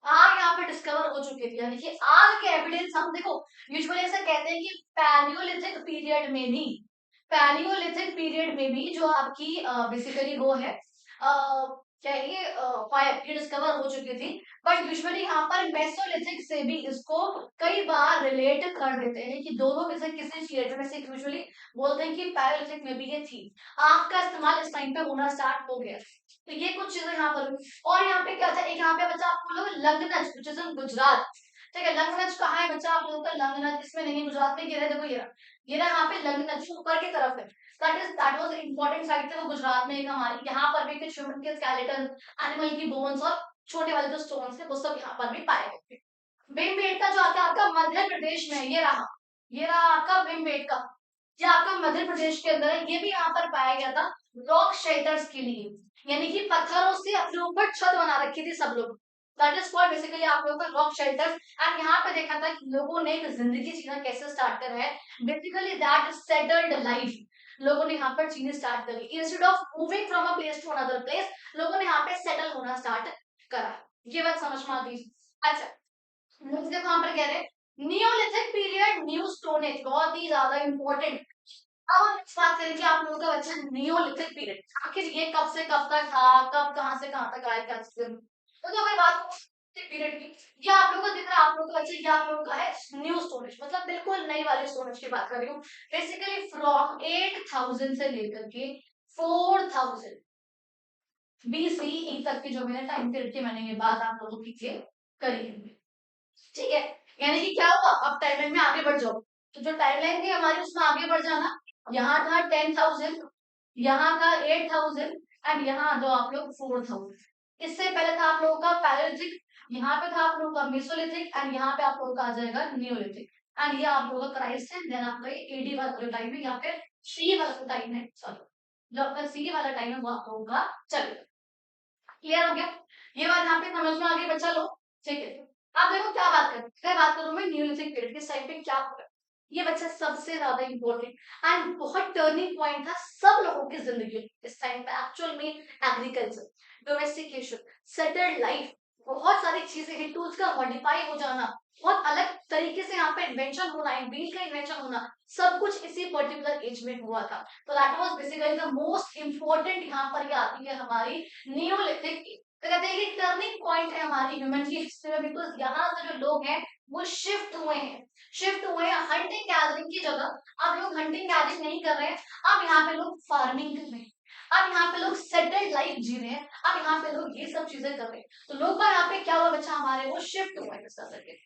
आग यहाँ पे डिस्कवर हो चुकी थी, यानी कि आग के एविडेंस हम देखो यूजुअली ऐसा कहते हैं कि पैलियोलिथिक पीरियड में भी, पैलियोलिथिक पीरियड में भी जो आपकी बेसिकली वो है क्या ये फायर ये डिस्कवर हो चुकी थी, बट यूजुअली यहाँ पर मेसोलिथिक से भी इसको कई बार रिलेट कर देते हैं कि दोनों में से किसी पीरियड में से यूजुअली बोलते हैं कि पैलियोलिथिक में भी ये थी। आग का इस्तेमाल इस टाइम पे होना स्टार्ट हो गया, तो ये कुछ चीजें यहाँ पर। और यहाँ पे क्या था, एक यहाँ पे बच्चा आपको लोग लंगनज विच इज इन गुजरात, ठीक है। लंगनज कहाँ है बच्चा आप लोगों का, लंगनज इसमें नहीं गुजरात में गिरा, देखो ये रहा यहाँ पे लंगनज ऊपर की तरफ है, दैट वाज इंपॉर्टेंट साइट थे वो गुजरात में एक हमारी। यहाँ पर भी कुछ ह्यूमन के स्केलेटन, एनिमल की बोन्स और छोटे वाले जो स्टोन्स थे वो सब यहाँ पर भी पाए गए थे। भीमबेटका जो आता है आपका मध्य प्रदेश में, ये रहा आपका भीमबेटका, ये आपका मध्य प्रदेश के अंदर है। ये भी यहाँ पर पाया गया था रॉक शेल्टर्स के लिए, यानी कि पत्थरों से अपने ऊपर छत बना रखी थी सब लोग, दैट इज कॉल्ड बेसिकली आप लोगों का रॉक शेल्टर्स। एंड यहाँ पे देखा था कि लोगों ने एक जिंदगी जीना कैसे स्टार्ट करा है, बेसिकली दैट सेटल्ड लाइफ, लोगों ने यहाँ पर चीजें स्टार्ट करी, instead of moving from a place to another place, लोगों ने यहाँ पे सेटल होना स्टार्ट करा। ये बात समझ में आती है। अच्छा देखो यहाँ पर कह रहे हैं Neolithic period, new stone age, बहुत ही ज्यादा इंपॉर्टेंट। अब हम इस बात करें कि आप लोगों का बच्चा नियोलिथिक पीरियड आखिर ये कब से कब तक था, कब कहां से कहां तक आया, क्या तो अगर बात पीरियड की, ये आप लोगों को दिख रहा है आप लोगों का बच्चा, ये आप लोगों का है न्यू स्टोरेज, मतलब बिल्कुल नई वाली स्टोरेज की बात कर रही हूँ। बेसिकली फ्रॉम 8000 से लेकर के 4000 BCE तक की जो मैंने टाइम पीरियड की मैंने ये बात आप लोगों की करी है, ठीक है। यानी कि क्या हुआ, अब टाइमलाइन में आगे बढ़ जाओ, तो जो टाइमलाइन थी हमारी उसमें आगे बढ़ जाना, यहाँ था 10,000, यहाँ का 8,000 एंड यहाँ दो आप लोग 4,000। इससे पहले था आप लोगों का पैलेलिथिक, यहाँ पे था आप लोगों का मेसोलिथिक एंड यहाँ पे आप लोगों का आ जाएगा नियोलिथिक, एंड ये आप लोगों का क्राइस्ट है, देन आपका ये एडी वाला जो टाइम है या फिर सी वाला टाइम है, सॉरी जो आपका सी वाला टाइम है वो आप लोगों का चलेगा। क्लियर हो गया, ये बात यहाँ पे समझ में आ गई बच्चा लोग, ठीक है। अब देखो क्या बात करें, क्या बात करूं मैं न्यूलिथिक पीरियड के टाइम पे क्या हुआ, ये बच्चा सबसे ज्यादा इंपॉर्टेंट एंड बहुत टर्निंग पॉइंट था सब लोगों की जिंदगी में इस टाइम पे, एक्चुअल में एग्रीकल्चर, डोमेस्टिकेशन, सेटल्ड लाइफ, बहुत सारी चीजें हैं, टूल्स का मॉडिफाई हो जाना, बहुत अलग तरीके से यहाँ पे इन्वेंशन होना, व्हील का इन्वेंशन होना, सब कुछ इसी पर्टिकुलर एज में हुआ था। तो that was basically the most important यहाँ पर ये आती है हमारी नियोलिथिक, तो कहते हैं कि टर्निंग पॉइंट है हमारी ह्यूमन की हिस्ट्री में, बिकॉज यहाँ से जो लोग हैं वो शिफ्ट हुए हैं, शिफ्ट हुए हैं हंटिंग गैदरिंग की जगह, अब लोग हंटिंग गैदरिंग नहीं कर रहे हैं, अब यहाँ पे लोग फार्मिंग कर रहे हैं, अब यहाँ पे लोग सेटल्ड लाइफ जी रहे हैं, अब यहाँ पे लोग ये सब चीजें कर रहे हैं। तो लोग बाग यहाँ पे क्या हुआ बच्चा हमारे वो शिफ्ट हुए हैं, इस तरह के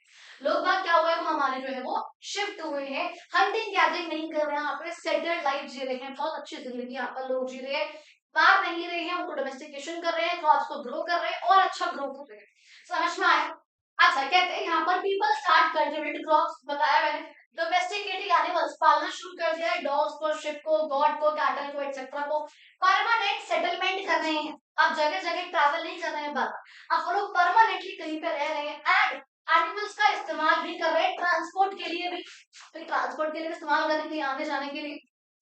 लोग बाग क्या हुआ है वो हमारे जो है वो शिफ्ट हुए हैं, हंटिंग गैदरिंग नहीं कर रहे हैं, यहाँ पे सेटल्ड लाइफ जी रहे हैं, बहुत अच्छी जिंदगी यहाँ पर लोग जी रहे हैं, बाहर नहीं रहे हैं, उनको डोमेस्टिकेशन कर रहे हैं, क्रॉप्स को ग्रो कर रहे हैं और अच्छा ग्रो कर रहे हैं। समझ में आया। अच्छा कहते हैं यहाँ पर पीपल स्टार्ट कल्टिवेटेड क्रॉप्स, बताया मैंने, डोमेस्टिकेटेड एनिमल्स पालना शुरू कर दिया है, डॉग्स को, शिप को, गॉट को, कैटल को एक्सेट्रा को, परमानेंट सेटलमेंट कर रहे हैं, अब जगह जगह ट्रैवल नहीं कर रहे हैं, बात अब वो लोग परमानेंटली कहीं पे रह रहे हैं, एंड एनिमल्स का इस्तेमाल भी कर रहे हैं ट्रांसपोर्ट के लिए भी, तो ट्रांसपोर्ट के लिए इस्तेमाल करने के लिए, आने जाने के लिए,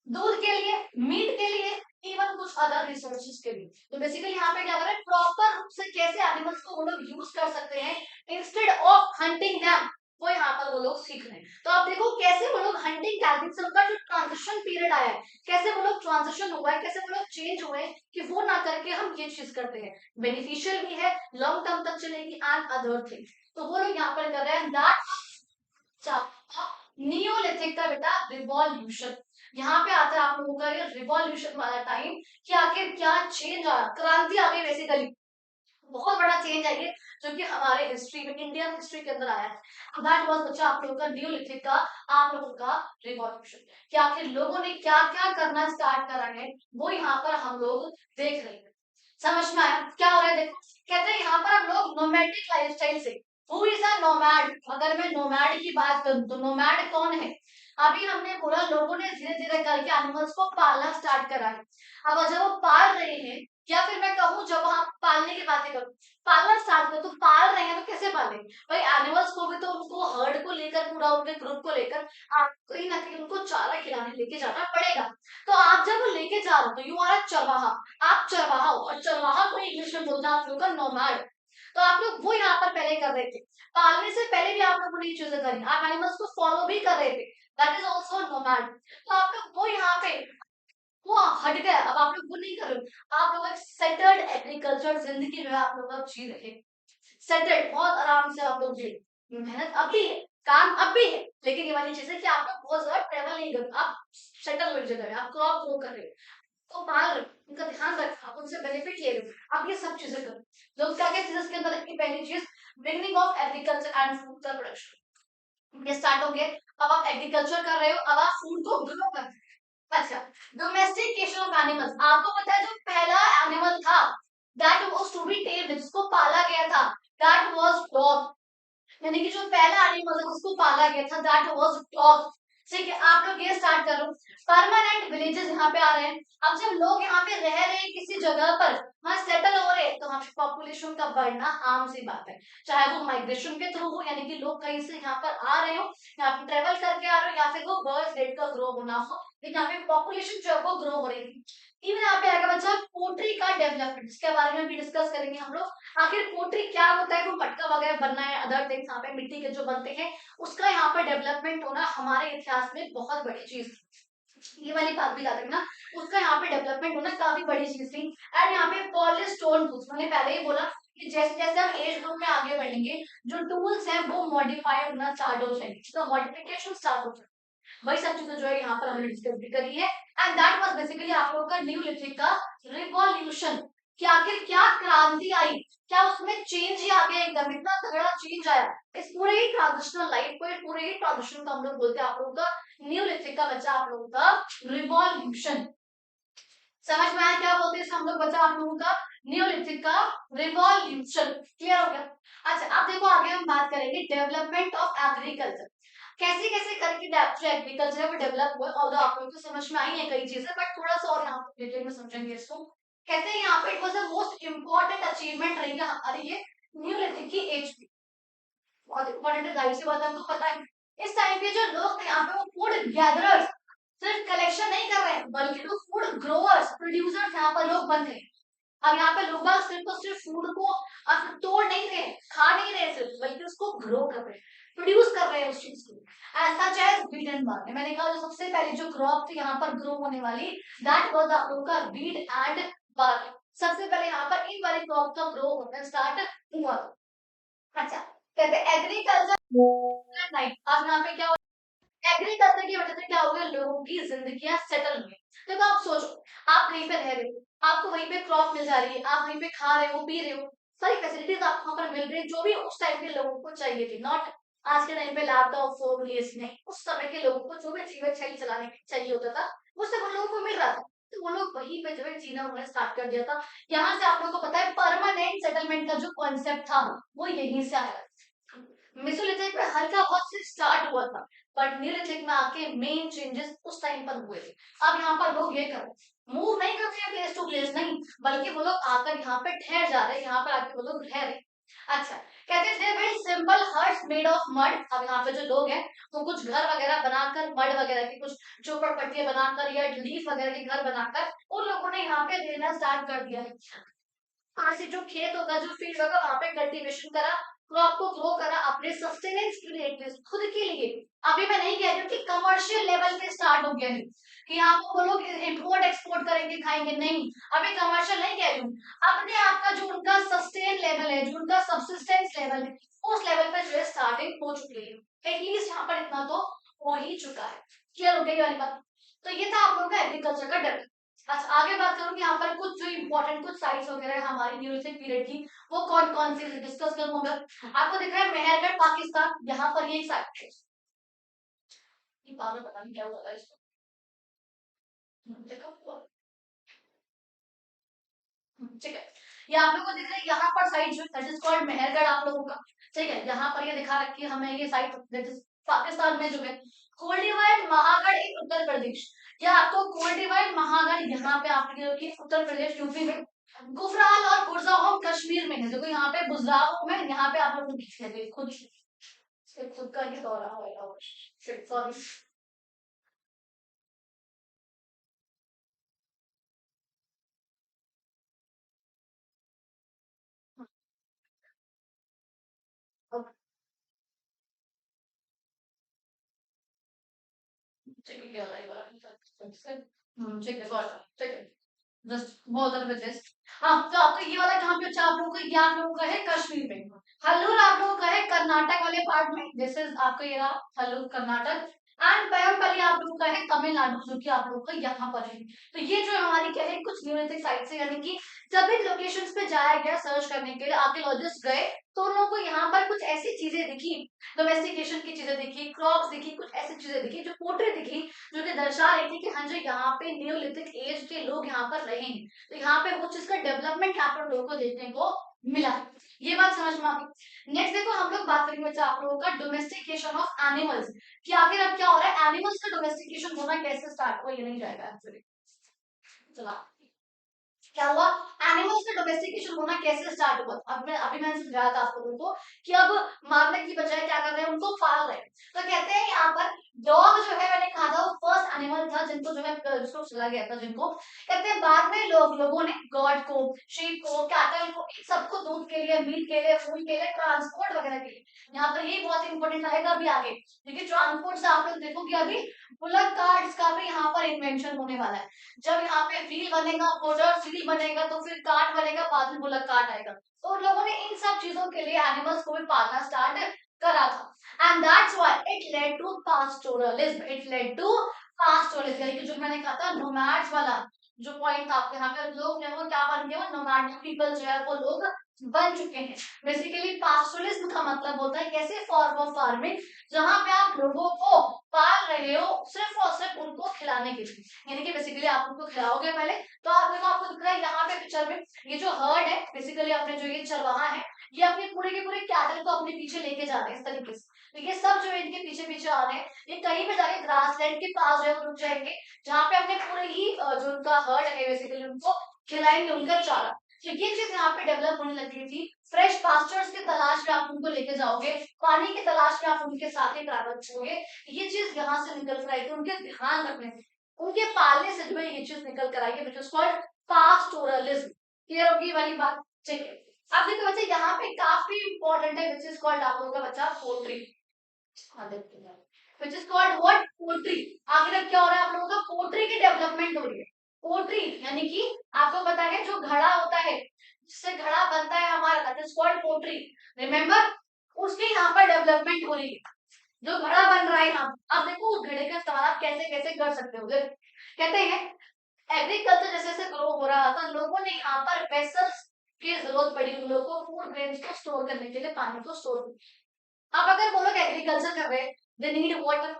दूध के लिए, मीट के लिए, इवन कुछ अदर रिसोर्सेज के लिए। तो बेसिकली यहाँ पे क्या कर रहे हैं, प्रॉपर रूप से कैसे एनिमल्स को वो लोग यूज कर सकते हैं इंस्टेड ऑफ हंटिंग देम, वो यहाँ पर वो लोग सीख रहे हैं। तो आप देखो कैसे वो लोग हंटिंग गैदरिंग से उनका जो ट्रांजिशन पीरियड आया है, कैसे वो लोग ट्रांजिशन हुआ है, कैसे वो लोग चेंज हुए हैं कि वो ना करके हम ये चीज करते हैं, बेनिफिशियल भी है, लॉन्ग टर्म तक चलेगी एंड अदर थिंग्स, तो वो लोग यहाँ पर कर रहे हैं दैट नियोलिथिक का बेटा रिवॉल्यूशन, यहाँ पे आता है आप लोगों का ये रिवॉल्यूशन वाला टाइम कि आखिर क्या चेंज आया, क्रांति आ गई बेसिकली, बहुत बड़ा चेंज है ये जो कि हमारे हिस्ट्री में, इंडियन हिस्ट्री के अंदर आया है। दैट वाज बच्चा आप लोगों का नियोलिथिक का, आप लोगों का रिवॉल्यूशन, कि आखिर लोगों ने क्या क्या करना स्टार्ट करा है वो यहाँ पर हम लोग देख रहे हैं। समझ में आया क्या हो रहा है, देखो कहते हैं यहाँ पर हम लोग नोमैडिक लाइफस्टाइल से, हु इज अ नोमैड? अगर मैं नोमैड की बात करूं तो नोमैड कौन है? अभी हमने बोला लोगों ने धीरे धीरे करके एनिमल्स को पालना स्टार्ट करा है। अब जब वो पाल रहे हैं, या फिर मैं कहूँ जब हम पालने की बातें करूँ, पालना स्टार्ट करो तो पाल रहे हैं तो कैसे पालें भाई? एनिमल्स को भी तो उनको हर्ड को लेकर, पूरा उनके ग्रुप को लेकर आप कहीं ना कहीं उनको चारा खिलाने लेके जाना पड़ेगा। तो आप जब वो लेके जा रहे हो तो यू आर अ चरवाहा। आप चरवाहा हो, और चरवाहा को इंग्लिश में बोलते हैं आप लोग का नोमैड। तो आप लोग वो यहाँ पर पहले कर रहे थे, पालने से पहले भी आप लोगों ने ये चीजें करी, आप एनिमल्स को फॉलो भी कर रहे थे, दैट इज ऑल्सो नोमैड। तो आप लोग वो यहाँ पे वो हट गया, अब आप लोग वो नहीं कर रहे हो। आप लोग एक सेटल्ड एग्रीकल्चर जिंदगी जो है आप लोग अब जी रहे, सेटल्ड, बहुत आराम से आप लोग जी। मेहनत अब भी है, काम अब भी है, लेकिन ये वाली चीज है कि आप लोग बहुत ज्यादा ट्रेवल नहीं कर रहे, आप सेटल हुई जगह है, आप क्रॉप ग्रो कर रहे हो, तो पाल रहे हो, उनका ध्यान रखा, आप उनसे बेनिफिट ले रहे हो, आप ये सब चीजें करो। लोग क्या कहते हैं इसके अंदर की पहली चीज, beginning of agriculture and food का प्रोडक्शन। ये स्टार्ट हो गया, अब आप एग्रीकल्चर कर रहे हो, अब आप फूड को ग्रो कर रहे हो। अच्छा, डोमेस्टिकेशन ऑफ एनिमल्स, आपको पता है जो पहला एनिमल था that was to be tamed, जिसको पाला गया था, दैट वाज डॉग। यानी कि जो पहला एनिमल है उसको पाला गया था, दैट वाज डॉग। ठीक है, आप लोग ये स्टार्ट करो। परमानेंट विलेजेस यहाँ पे आ रहे हैं। अब जब लोग यहाँ पे रह रहे हैं किसी जगह पर, वहां सेटल हो रहे हैं, तो वहां पे पॉपुलेशन का बढ़ना आम सी बात है, चाहे वो माइग्रेशन के थ्रू हो, यानी कि लोग कहीं से यहाँ पर आ रहे हो, यहाँ पे ट्रेवल करके आ रहे हो, या फिर वो बर्थ रेट का ग्रो होना हो, लेकिन यहाँ पे पॉपुलेशन जो है वो ग्रो हो रही है। इवन यहाँ पे आएगा बच्चा पोल्ट्री का डेवलपमेंट, इसके बारे में भी डिस्कस करेंगे हम लोग। आखिर पोल्ट्री क्या होता है, वो मटका वगैरह बनना है, अदर थिंग्स यहाँ पे मिट्टी के जो बनते हैं, उसका यहाँ पर डेवलपमेंट होना हमारे इतिहास में बहुत बड़ी चीज थी। ये वाली बात भी याद रखना, उसका यहाँ पे डेवलपमेंट होना काफी बड़ी चीज थी। एंड यहाँ पे पॉलिस्टोन टूल्स, मैंने पहले ही बोला कि जैसे जैसे हम एज ग्रुप में आगे बढ़ेंगे, जो टूल्स हैं वो मॉडिफाई होना स्टार्ट हो जाएंगे, तो मॉडिफिकेशन स्टार्ट हो जाएगा। वही सब चीजें जो है यहाँ पर हमने डिस्कस भी करी है। एंड दैट वाज बेसिकली आप लोगों का न्यूलिथिक का रिवॉल्यूशन, कि आखिर क्या क्रांति आई, क्या उसमें चेंज ही आ गया, एकदम इतना तगड़ा चेंज आया। इस पूरे ही ट्रांजिशनल लाइफ को, इस पूरे ही ट्रांजिशन को हम लोग बोलते हैं आप लोगों का न्यूलिथिक का बच्चा, आप लोगों का रिवॉल्यूशन। समझ में आया क्या बोलते हैं हम लोग बच्चा आप लोगों का न्यूलिथिक का रिवॉल्यूशन। क्लियर हो गया? अच्छा, अब देखो आगे हम बात करेंगे डेवलपमेंट ऑफ एग्रीकल्चर, कैसे कैसे करके जो एग्रीकल्चर है वो डेवलप हुआ। और आप लोगों को समझ में आई है कई चीजें, बट थोड़ा सा और यहाँ पे डिटेल में समझेंगे इसको। कहते हैं यहाँ पे it was the most important achievement रही है हमारी ये न्यूलिथिक की एज की। बहुत इंपॉर्टेंट है, जाहिर सी बात है, हमको पता है। इस टाइम पे जो लोग थे यहाँ पे वो फूड गैदरर्स, सिर्फ कलेक्शन नहीं कर रहे हैं, बल्कि वो फूड ग्रोअर्स, प्रोड्यूसर्स यहाँ पर लोग बन गए। अब यहाँ पे लोग बाग सिर्फ और सिर्फ फूड को तोड़ नहीं रहे, खा नहीं रहे सिर्फ, बल्कि उसको ग्रो कर रहे हैं, प्रोड्यूस कर रहे हैं उस चीज को। ऐसा चाहे व्हीट एंड बार्ली, मैंने कहा जो सबसे पहली जो क्रॉप थी यहाँ पर ग्रो होने वाली, दैट वाज आप लोगों का व्हीट एंड बार्ली। सबसे पहले यहाँ पर इन वाली क्रॉप का ग्रो होना स्टार्ट हुआ। अच्छा, कहते हैं एग्रीकल्चर नाइट, अब यहाँ पे क्या, एग्रीकल्चर की वजह से क्या हो गया, लोगों की जिंदगियां सेटल हुई। देखो आप सोचो, आप कहीं पे रह रहे हो, आपको वहीं पे क्रॉप मिल जा रही है, आप वहीं पे खा रहे हो, पी रहे हो, सारी फैसिलिटीज आपको वहां पर मिल रही है, जो भी उस टाइम के लोगों को चाहिए थी। नॉट आज के टाइम पे लैपटॉप फोन ये नहीं, उस समय के लोगों को जो भी जीवन शैली चलाने के चाहिए होता था, वो सब उन लोगों को मिल रहा था। तो वो लोग वहीं पे जो है जीना उन्होंने स्टार्ट कर दिया था। यहाँ से आप लोगों को पता है परमानेंट सेटलमेंट का जो कॉन्सेप्ट था वो यहीं से आया। मेसोलिथिक में हल्का बहुत से स्टार्ट हुआ था, बट न्यूलिथिक में आके मेन चेंजेस उस टाइम पर हुए थे। अब यहाँ पर लोग ये कर मूव नहीं करते हैं प्लेस टू प्लेस, नहीं, बल्कि वो लोग आकर यहाँ पे ठहर जा रहे हैं, यहाँ पर आके वो लोग रह रहे हैं। अच्छा, कहते हैं they build simple huts made of mud. अब यहाँ पे जो लोग हैं वो कुछ घर वगैरह बनाकर, मड वगैरह के कुछ झोपड़पट्टियां बनाकर या लीफ वगैरह के घर बनाकर उन लोगों ने यहाँ पे रहना स्टार्ट कर दिया है। वहां से जो खेत होगा, जो फील्ड होगा, वहां पे कल्टीवेशन करा, क्रॉप को ग्रो करा अपने सस्टेनेंस के लिए, एटलीस्ट खुद के लिए। अभी मैं नहीं कह रही हूँ कि कमर्शियल लेवल पे स्टार्ट हो गया है कि यहाँ पर वो लोग इम्पोर्ट एक्सपोर्ट करेंगे खाएंगे, नहीं, अभी कमर्शियल नहीं कह रही हूँ। अपने आप का जो उनका सस्टेन लेवल है, जो उनका सबसिस्टेंस लेवल है, उस लेवल पे जो है स्टार्टिंग हो चुकी है, एटलीस्ट यहाँ पर इतना तो हो ही चुका है। क्लियर हो गई वाली बात? तो ये था आप लोगों का एग्रीकल्चर का डेवलप। अच्छा, आगे बात करूंगी यहाँ पर कुछ जो इम्पोर्टेंट कुछ साइट्स वगैरह है हमारी न्यूलिथिक पीरियड की, वो कौन कौन सी डिस्कस करूंगा। आपको दिख रहा है मेहरगढ़ पाकिस्तान, यहाँ पर ये एक साइट है। ये पागल पता नहीं क्या हुआ था इसको, देखो ठीक है। ये आप लोगों को दिख रहा है यहाँ पर साइड जो दैट इज कॉल्ड मेहरगढ़ आप लोगों का, ठीक है। यहाँ पर ये दिखा रखी है हमें ये साइड दैट इज पाकिस्तान में जो है। कोल्डिवाइड महागढ़ इन उत्तर प्रदेश, या आपको कोल्डिवाइड महागढ़ यहाँ पे आपके उत्तर प्रदेश यूपी में, गुफराल और बुरजाहों कश्मीर में है। देखो यहाँ पे बुजराहों में, यहाँ पे आप लोगों को खुद खुद का ही दौरा होगा, सॉरी। ठीक है, ठीक है, ठीक है। जस्ट बहुत ज्यादा जस्ट, हाँ। तो आपका ये वाला कहाँ पे अच्छा आप लोगों का, ये आप लोगों का है कश्मीर में। हल्लूर आप लोगों का है कर्नाटक वाले पार्ट में, दिस इज आपका ये रहा हल्लूर कर्नाटक। एंड पयमपल्ली आप लोगों का है तमिलनाडु, जो कि आप लोगों का यहाँ पर है। तो ये जो हमारी क्या है कुछ न्यूमरिक साइट से, यानी कि जब इन लोकेशंस पे जाया गया सर्च करने के लिए, आर्कियोलॉजिस्ट गए तो उन लोगों को यहाँ पर कुछ ऐसी चीजें दिखी, डोमेस्टिकेशन की चीजें दिखी, क्रॉप्स दिखी, कुछ ऐसी चीजें दिखी जो पोर्ट्रेट दिखी, जो कि दर्शा रही थी कि हाँ जो यहाँ पे न्यूलिथिक एज के लोग यहाँ पर रहे हैं। तो यहाँ पे वो चीज का डेवलपमेंट यहाँ पर लोगों को देखने को मिला। ये बात समझ में आ गई। नेक्स्ट देखो हम लोग बात करेंगे बच्चा आप लोगों का डोमेस्टिकेशन ऑफ एनिमल्स, कि आखिर अब क्या हो रहा है, एनिमल्स का डोमेस्टिकेशन होना कैसे स्टार्ट हुआ, ये नहीं जाएगा एक्चुअली। चला क्या हुआ, एनिमल्स का डोमेस्टिकेशन होना कैसे स्टार्ट हुआ। अब मैं अभी मैंने समझाया था आप लोगों को कि अब मारने की बजाय क्या कर रहे हैं, उनको पाल रहे हैं। तो कहते हैं यहाँ पर डॉग जो है, मैंने कहा था वो फर्स्ट एनिमल था जिनको जो है जिसको चला गया था, जिनको कहते हैं बाद में लोगों ने गॉड को, शीप को, कैटल को, इन सबको दूध के लिए, मीट के लिए, फूड के लिए, ट्रांसपोर्ट वगैरह के लिए, यहाँ पर ये बहुत इंपॉर्टेंट आएगा अभी आगे, क्योंकि ट्रांसपोर्ट से आप लोग देखोगे अभी बुलक कार्ड्स का भी यहाँ पर इन्वेंशन होने वाला है। जब यहाँ पे व्हील बनेगा, मोटर व्हील बनेगा, तो फिर कार्ट बनेगा, बाद में बुलक कार्ट आएगा। तो उन लोगों ने इन सब चीजों के लिए एनिमल्स को भी पालना स्टार्ट करा था। And that's why it led to pastoralism, it led to pastoralism, यानी कि जो मैंने कहा था नोमैड्स वाला जो पॉइंट था आपके, यहाँ पे लोग जो है वो क्या बन गए, वो नोमैडिक पीपल जो है वो लोग बन चुके हैं। बेसिकली पास्टोरलिज्म का मतलब होता है कैसे फॉर्म ऑफ फार्मिंग, जहां पे आप लोगों को पाल रहे हो सिर्फ और सिर्फ उनको खिलाने के लिए, यानी कि बेसिकली आप उनको खिलाओगे पहले। तो आप देखो आपको दिख रहा है यहाँ पे पिक्चर में, ये जो हर्ड है बेसिकली अपने जो ये चरवाहा है, ये अपने पूरे के पूरे कैटल को अपने पीछे लेके जा रहे हैं इस तरीके से। तो ये सब जो है इनके पीछे पीछे आ रहे हैं, ये कहीं पे जाके ग्रासलैंड के पास जो है वो रुक जाएंगे, जहाँ पे अपने पूरे ही जो उनका हर्ड है बेसिकली उनको खिलाएंगे उनका चारा। तो ये चीज यहाँ पे डेवलप होने लगी थी। फ्रेश पास्चर्स की तलाश में आप उनको लेके जाओगे, पानी की तलाश में आप उनके साथ ही ट्रैवल करोगे, ये चीज यहाँ से निकल कर आई थी, उनके ध्यान रखने से, उनके पालने से जो है ये चीज निकल कर आई है, विच इज कॉल्ड पास्टोरलिज्म। क्लियर होगी ये वाली बात, ठीक है। अब देखो बच्चे यहाँ पे काफी इंपॉर्टेंट है, विच इज कॉल्ड आप लोगों का बच्चा poultry, which is called what, poultry. आखिर अब क्या हो रहा है आप लोगों का, पोल्ट्री की डेवलपमेंट हो रही है। पोल्ट्री यानी कि आपको पता है जो घड़ा होता है, जिससे घड़ा बनता है हमारा, that is called poultry, remember, उसकी यहाँ पर डेवलपमेंट हो रही है, जो घड़ा बन रहा है यहाँ। अब देखो उस घड़े का इस्तेमाल आप कैसे कैसे कर सकते हो। कहते हैं एग्रीकल्चर जैसे जैसे ग्रो हो रहा था, लोगों ने यहाँ पर वेसल्स की जरूरत पड़ी, उन लोगों को फूड ग्रेन्स को स्टोर करने के लिए, पानी को स्टोर। अब अगर वो लोग एग्रीकल्चर कर रहे हैं, दे नीड वाटर,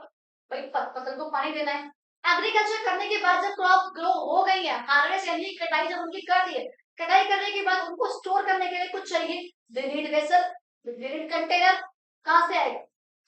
भाई फसल को पानी देना है। एग्रीकल्चर करने के बाद जब क्रॉप ग्रो हो गई है, हार्वेस्ट यानी कटाई जब उनकी कर दी है, कटाई करने के बाद उनको स्टोर करने के लिए कुछ चाहिए, they need vessel, they need container. कहाँ से आएगा,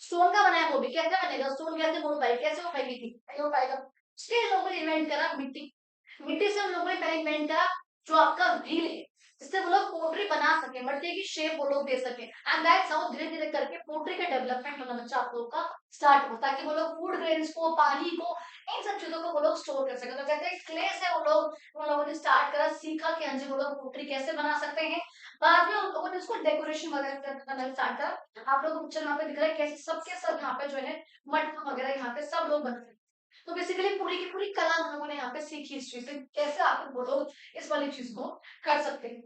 स्टोन का बनाया, वो भी कैसे बनेगा, स्टोन कैसे हो पाएगी, कैसे हो पाएगी थी, नहीं हो पाएगा। इसलिए लोगों ने इन्वेंट करा मिट्टी, मिट्टी से हम लोगों ने पहले इन्वेंट करा जो आपका व्हील है, जिससे वो लोग पोल्ट्री बना सके, मट्टी की शेप वो लोग दे सके। एंड दैट्स हाउ धीरे धीरे करके पोल्ट्री का डेवलपमेंट होना बच्चा आप लोगों का स्टार्ट हो, ताकि वो लोग फूड ग्रेन्स को, पानी को, इन सब चीजों को वो लोग स्टोर कर सके। तो कहते हैं क्ले से वो लोग, उन लोगों ने स्टार्ट करा, सीखा कि हाँ जी वो लोग पोल्ट्री कैसे बना सकते हैं। बाद में उन लोगों ने उसको डेकोरेशन वगैरह करना स्टार्ट करा। आप लोग को पिक्चर वहां पे दिख रहा है कैसे सबके सब यहाँ पे जो है मटका वगैरह यहाँ पे सब लोग बनते हैं। तो बेसिकली पूरी की पूरी कला हम लोगों ने यहाँ पे सीखी इस चीज से, कैसे आप वो लोग इस वाली चीज को कर सकते हैं।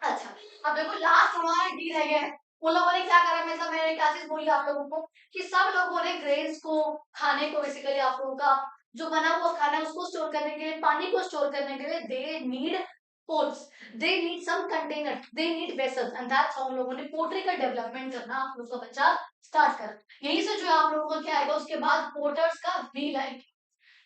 अच्छा, अब देखो लास्ट हमारा डी रह गया है। उन लोगों ने क्या करा, मतलब मैंने क्या चीज बोली आप लोगों को कि सब लोगों ने ग्रेन्स को, खाने को, बेसिकली आप लोगों का जो बना हुआ खाना है उसको स्टोर करने के लिए, पानी को स्टोर करने के लिए, they need poles, they need some container, they need vessels, and that's how हम लोगों ने पोल्ट्री का डेवलपमेंट करना आप लोगों का बच्चा स्टार्ट करा। यहीं से जो है आप लोगों को क्या आएगा, उसके बाद पोर्टर्स का व्हील आएगा,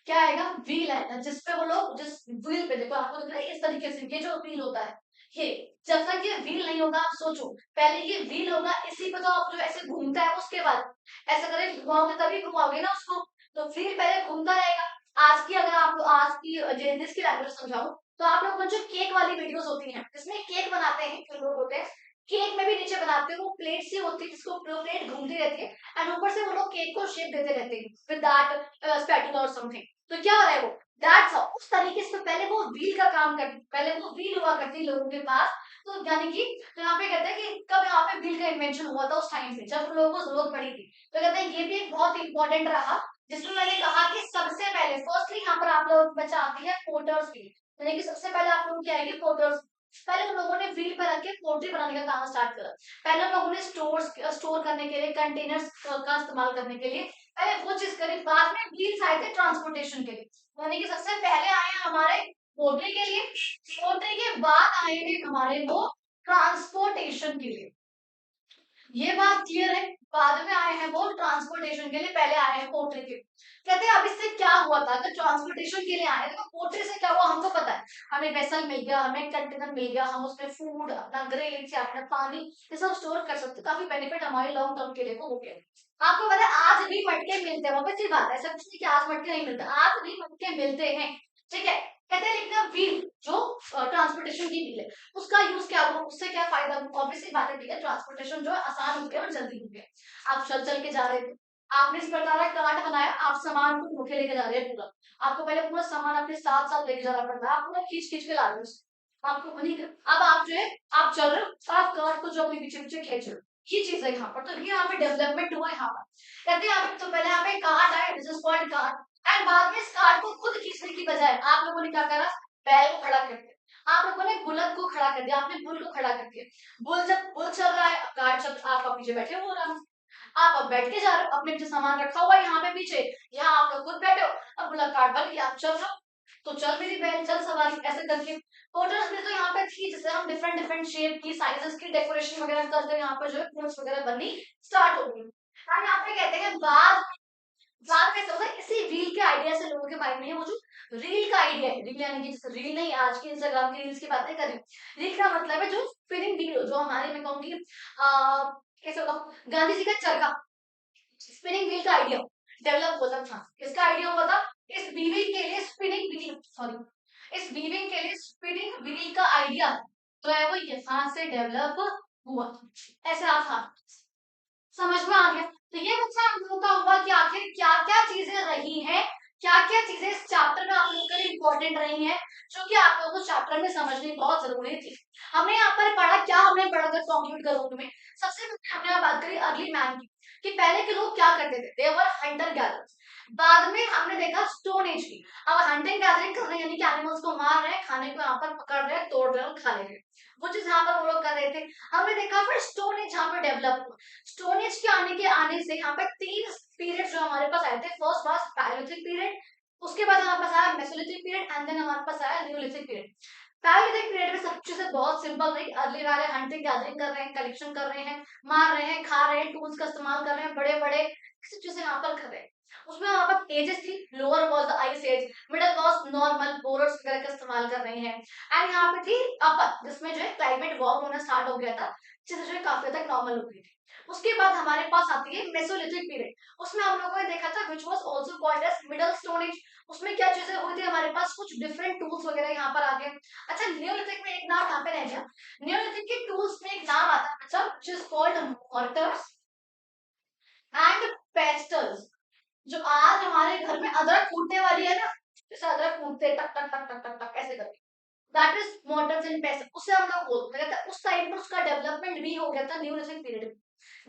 क्या आएगा, व्हील आएगा, जिसपे वो लोग, जिस व्हील पे देखो आपको दिख रहा है इस तरीके से, ये जो व्हील होता है, ये जब तक ये व्हील नहीं होगा, आप सोचो पहले ये व्हील होगा, इसी पे तो आप जो ऐसे घूमता है उसके बाद ऐसा करें घुमाओगे तभी घुमाओगे ना उसको, तो व्हील पहले घूमता रहेगा। आज की अगर आप आज की जिस की लैंग्वेज समझाऊं तो आप लोगों को जो केक वाली वीडियोस होती हैं जिसमें केक बनाते हैं, जो लोग होते हैं केक में भी नीचे बनाते हैं, वो प्लेट सी होती है जिसको प्लेट घूमती रहती है एंड ऊपर से वो लोग केक को शेप देते रहते हैं विद दैट स्पैटुला और समथिंग। तो क्या हो रहा है वो दैट्स उस तरीके से पहले वो व्हील का काम करती, पहले वो व्हील हुआ करती लोगों के पास। तो यानी कि तो यहाँ पे कहते हैं कि कब यहाँ पे व्हील का इन्वेंशन हुआ था, उस टाइम से जब लोगों को जरूरत पड़ी थी। तो कहते हैं ये भी एक बहुत इंपॉर्टेंट रहा, जिसमें मैंने कहा कि सबसे पहले फर्स्टली यहाँ पर आप लोग बचा आती है पोर्टर्स व्हील, यानी कि सबसे पहले आप लोगों की आएगी पोर्टर्स। पहले उन लोगों ने व्हील पर रख के पोल्ट्री बनाने का काम स्टार्ट करा। पहले उन लोगों ने स्टोर करने के लिए कंटेनर्स का इस्तेमाल करने के लिए पहले वो चीज करी, बाद में व्हील्स आए थे ट्रांसपोर्टेशन के लिए, यानी कि सबसे पहले आए हैं हमारे पोल्ट्री के लिए, पोल्ट्री के बाद आए हैं हमारे वो ट्रांसपोर्टेशन के लिए। ये बात क्लियर है, बाद में आए हैं वो ट्रांसपोर्टेशन के लिए, पहले आए हैं पोर्ट्री के। कहते हैं अब इससे क्या हुआ था, अगर ट्रांसपोर्टेशन के लिए आए तो पोर्ट्री से क्या हुआ हमको पता है, हमें वेसल मिल गया, हमें कंटेनर मिल गया, हम उसमें फूड अपना ग्रेन्स या अपना पानी ये सब स्टोर कर सकते, काफी बेनिफिट हमारे लॉन्ग टर्म के लिए को हो गया। आपको पता है आज भी मटके मिलते हैं, वो भी बात है, ऐसा कुछ नहीं कि आज मटके नहीं मिलते, आज भी मटके मिलते हैं, ठीक है। कहते हैं लेकिन व्हील जो ट्रांसपोर्टेशन की व्हील है उसका यूज क्या होगा, उससे क्या फायदा, ऑब्वियसली बात है ट्रांसपोर्टेशन जो है आसान हो गया और जल्दी हो गया। आप चल चल के जा रहे थे, आपने इस प्रकार का कार्ट बनाया, आप सामान को ढोके लेके जा रहे हैं पूरा, आपको पहले पूरा सामान अपने साथ साथ लेके जाना पड़ता है, आप पूरा खींच खींच के ला रहे हो आपको वही। अब आप जो है आप चल रहे हो, आप कार्ट को जो अपने पीछे पीछे खींच रहे हो, ये चीज है यहाँ पर। तो ये यहाँ पे डेवलपमेंट हुआ यहाँ पर, कहते हैं तो पहले यहाँ पे कार्ट आया, this is called cart, and बाद में इस कार्ट को खुद खींचने की बजाय आप लोगों ने क्या करा, बैल को खड़ा कर दिया, आप लोगों ने बुलक को खड़ा कर दिया, आपने बुल को खड़ा कर दिया। बुल जब बुल चल रहा है, कार्ट चल, आप पीछे बैठे हो आराम, आप अब बैठ के जा रहे हो, अपने पीछे सामान रखा हुआ है यहाँ पे पीछे, यहाँ आप लोग खुद बैठे हो, अब बुलक कार्ट बन गया, आप चल रहे हो, तो चल मेरी बैल चल सवारी, ऐसे करके पोर्टर्स में तो यहाँ पे थी, जैसे हम डिफरेंट डिफरेंट शेप की साइजेस की डेकोरेशन वगैरह करते हैं, यहाँ पर जो है फ्रूट्स वगैरह बननी स्टार्ट हो गई। यहाँ पे कहते हैं बाद में होगा इसी रील के आइडिया से लोगों के माइंड में है वो जो रील का आइडिया है, रील यानी कि जैसे रील नहीं आज की इंस्टाग्राम की रील्स की बातें कर रही हूँ, रील का मतलब है जो स्पिनिंग व्हील, जो हमारे मैं कहूंगी कैसे बताऊं, गांधी जी का चरखा, स्पिनिंग व्हील का आइडिया डेवलप होता था। इसका आइडिया हुआ था इस वीविंग के लिए स्पिनिंग व्हील, सॉरी इस वीविंग के लिए स्पिनिंग व्हील का आइडिया तो है वो यहाँ से डेवलप हुआ, ऐसे आप समझ में आ गया। तो ये बच्चा हम लोगों का हुआ कि आखिर क्या क्या चीजें रही हैं, क्या क्या चीजें इस चैप्टर में आप लोगों के लिए इंपॉर्टेंट रही हैं, जो कि आप लोगों को चैप्टर में समझनी बहुत जरूरी थी। हमने यहाँ पर पढ़ा, क्या हमने पढ़ा, अगर कंक्लूड करूँ तुम्हें, सबसे पहले हमने यहाँ बात करी अर्ली मैन की, कि पहले के लोग क्या करते थे, दे वर हंटर गैदरर्स। बाद में हमने देखा स्टोन एज की, अब हंटिंग गैदरिंग कर रहे हैं, यानी कि एनिमल्स को मार रहे हैं, खाने को यहाँ पर पकड़ रहे हैं, तोड़ रहे हैं और खा ले रहे हैं, वो चीज यहाँ पर वो लोग कर रहे थे। हमने देखा फिर स्टोन एज यहाँ पर डेवलप हुआ, स्टोन एज के आने से यहाँ पर तीन पीरियड जो हमारे पास आए थे, फर्स्ट वाज पैलियोलिथिक पीरियड, उसके बाद हमारे पास आया मेसोलिथिक पीरियड एंड देन हमारे पास आया नियोलिथिक पीरियड। पैलियोलिथिक पीरियड में सब चीजें बहुत सिंपल रही, अर्ली वाले हंटिंग गैदरिंग कर रहे हैं, कलेक्शन कर रहे हैं, मार रहे हैं, खा रहे हैं, टूल्स का इस्तेमाल कर रहे हैं, बड़े बड़े चीजें यहाँ पर कर रहे हैं। उसमें हमारे पास एजेस थी, lower was the ice age, middle was normal borers वगैरह का इस्तेमाल कर रहे हैं, एंड यहाँ पे थी अपर जिसमें जो है क्लाइमेट वार्म होना स्टार्ट हो गया था, चीजें जो है काफी तक नॉर्मल हो गई थी। उसके बाद हमारे पास आती है मेसोलिथिक पीरियड, उसमें हम लोगों ने देखा था which was also called as middle stone age. उसमें क्या चीजें हुई थी, हमारे पास कुछ डिफरेंट टूल्स वगैरह यहाँ पर आ गए। अच्छा नियोलिथिक में एक नाम यहाँ पे रह गया, नियोलिथिक के टूल्स में एक नाम आता है अच्छा which is called mortars and pestles. जो आज हमारे घर में अदरक कूटने वाली है ना, जैसे अदरक कूटते टक टक टक टक टक टक ऐसे करके, that is Motors and paste, उससे हम लोग बोलते हैं उस टाइम पर उसका डेवलपमेंट भी हो गया था न्यूलिथिक पीरियड में।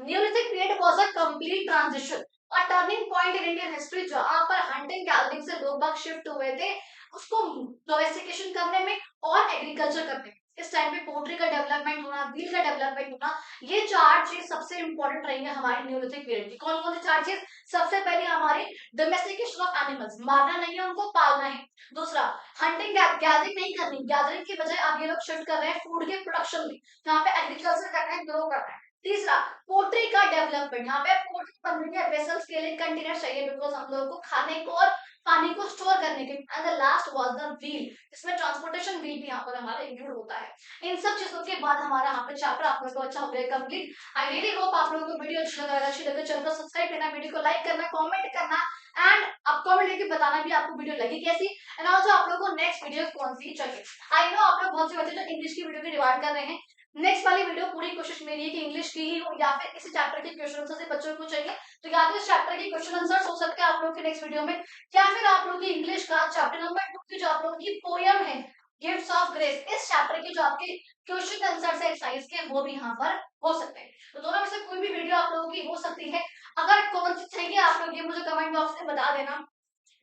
Neolithic period was a complete transition, a turning point in Indian history, जहां पर हंटिंग गैदरिंग से लोग बाग शिफ्ट हुए थे उसको डोमेस्टिकेशन करने में और एग्रीकल्चर करने में। इस टाइम पे पोल्ट्री का डेवलपमेंट होना, व्हील का डेवलपमेंट होना, ये चार चीज सबसे इंपॉर्टेंट रहेंगे हमारे न्यूलिथिक पीरियड की। कौन कौन सी चार चीज, सबसे पहले हमारे डोमेस्टिकेशन ऑफ एनिमल्स, मारना नहीं है उनको, पालना है। दूसरा हंटिंग गैदरिंग नहीं करनी, गैदरिंग की बजाय अब ये लोग शिफ्ट कर रहे हैं फूड के प्रोडक्शन में, यहाँ पे एग्रीकल्चर करना है, ग्रो करना है। तीसरा पोल्ट्री का डेवलपमेंट, यहाँ पे पोल्ट्री बनने के वेसल्स के लिए कंटेनर चाहिए, बिकॉज हम लोगों को खाने को और पानी को स्टोर करने के। And the last was the wheel, इसमें ट्रांसपोर्टेशन फील्ड भी यहाँ पर हमारा इंक्लूड होता है। इन सब चीजों के बाद हमारा यहाँ पे चैप्टर आप लोगों को अच्छा हो गया कंप्लीट। आई रियली होप आप लोगों को वीडियो अच्छा लगा, अच्छी लगे चैनल को सब्सक्राइब करना, वीडियो को लाइक करना, कमेंट करना एंड आप कमेंट करके बताना भी आपको वीडियो लगी कैसी एंड ऑल्सो आप लोगों को नेक्स्ट वीडियो कौन सी चाहिए। आई नो आप लोग बहुत से बच्चे जो इंग्लिश की वीडियो की डिमांड कर रहे हैं, नेक्स्ट वाली वीडियो पूरी कोशिश मेरी है कि इंग्लिश की ही हो या फिर इसी चैप्टर के क्वेश्चन आंसर से बच्चों को चाहिए तो या तो इस चैप्टर के क्वेश्चन आंसर हो सकते हैं आप लोग के नेक्स्ट वीडियो में, या फिर आप लोग की इंग्लिश का चैप्टर नंबर 2 की जो आप लोगों की पोयम है गिफ्ट्स ऑफ ग्रेस, इस चैप्टर के जो आपके क्वेश्चन आंसर से एक्सरसाइज के वो भी यहाँ पर हो सकते हैं। तो दोनों में से कोई भी वीडियो आप लोगों की हो सकती है। अगर कौन सी चाहिए आप लोग ये मुझे कमेंट बॉक्स में बता देना।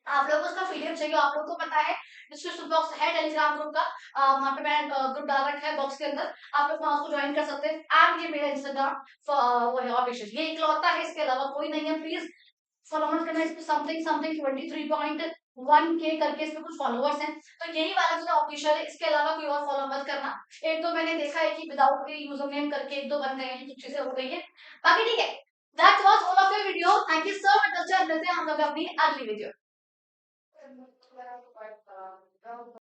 आप लोगों को उसका पीडीएफ चाहिए, आप लोगों को पता है डिस्क्रिप्शन बॉक्स है टेलीग्राम ग्रुप का, वहां पे मैंने ग्रुप डाल रखा है बॉक्स के अंदर, आप लोग वहां उसको ज्वाइन कर सकते हैं। एंड ये मेरा इंस्टाग्राम वो है ऑफिशियल, ये इकलौता है, इसके अलावा कोई नहीं है। प्लीज फॉलो मत करना, इसमें समथिंग समथिंग 23.1K करके इसमें कुछ फॉलोअर्स हैं, तो यही वाला जो ऑफिशियल है, इसके अलावा कोई और फॉलो मत करना। एक तो मैंने देखा है कि विदाउट यूजर नेम करके एक दो बन गए हैं, कुछ चीजें हो गई है, बाकी ठीक है। That was all of your video, thank you so much. अच्छा मिलते हैं हम लोग अपनी अगली वीडियो।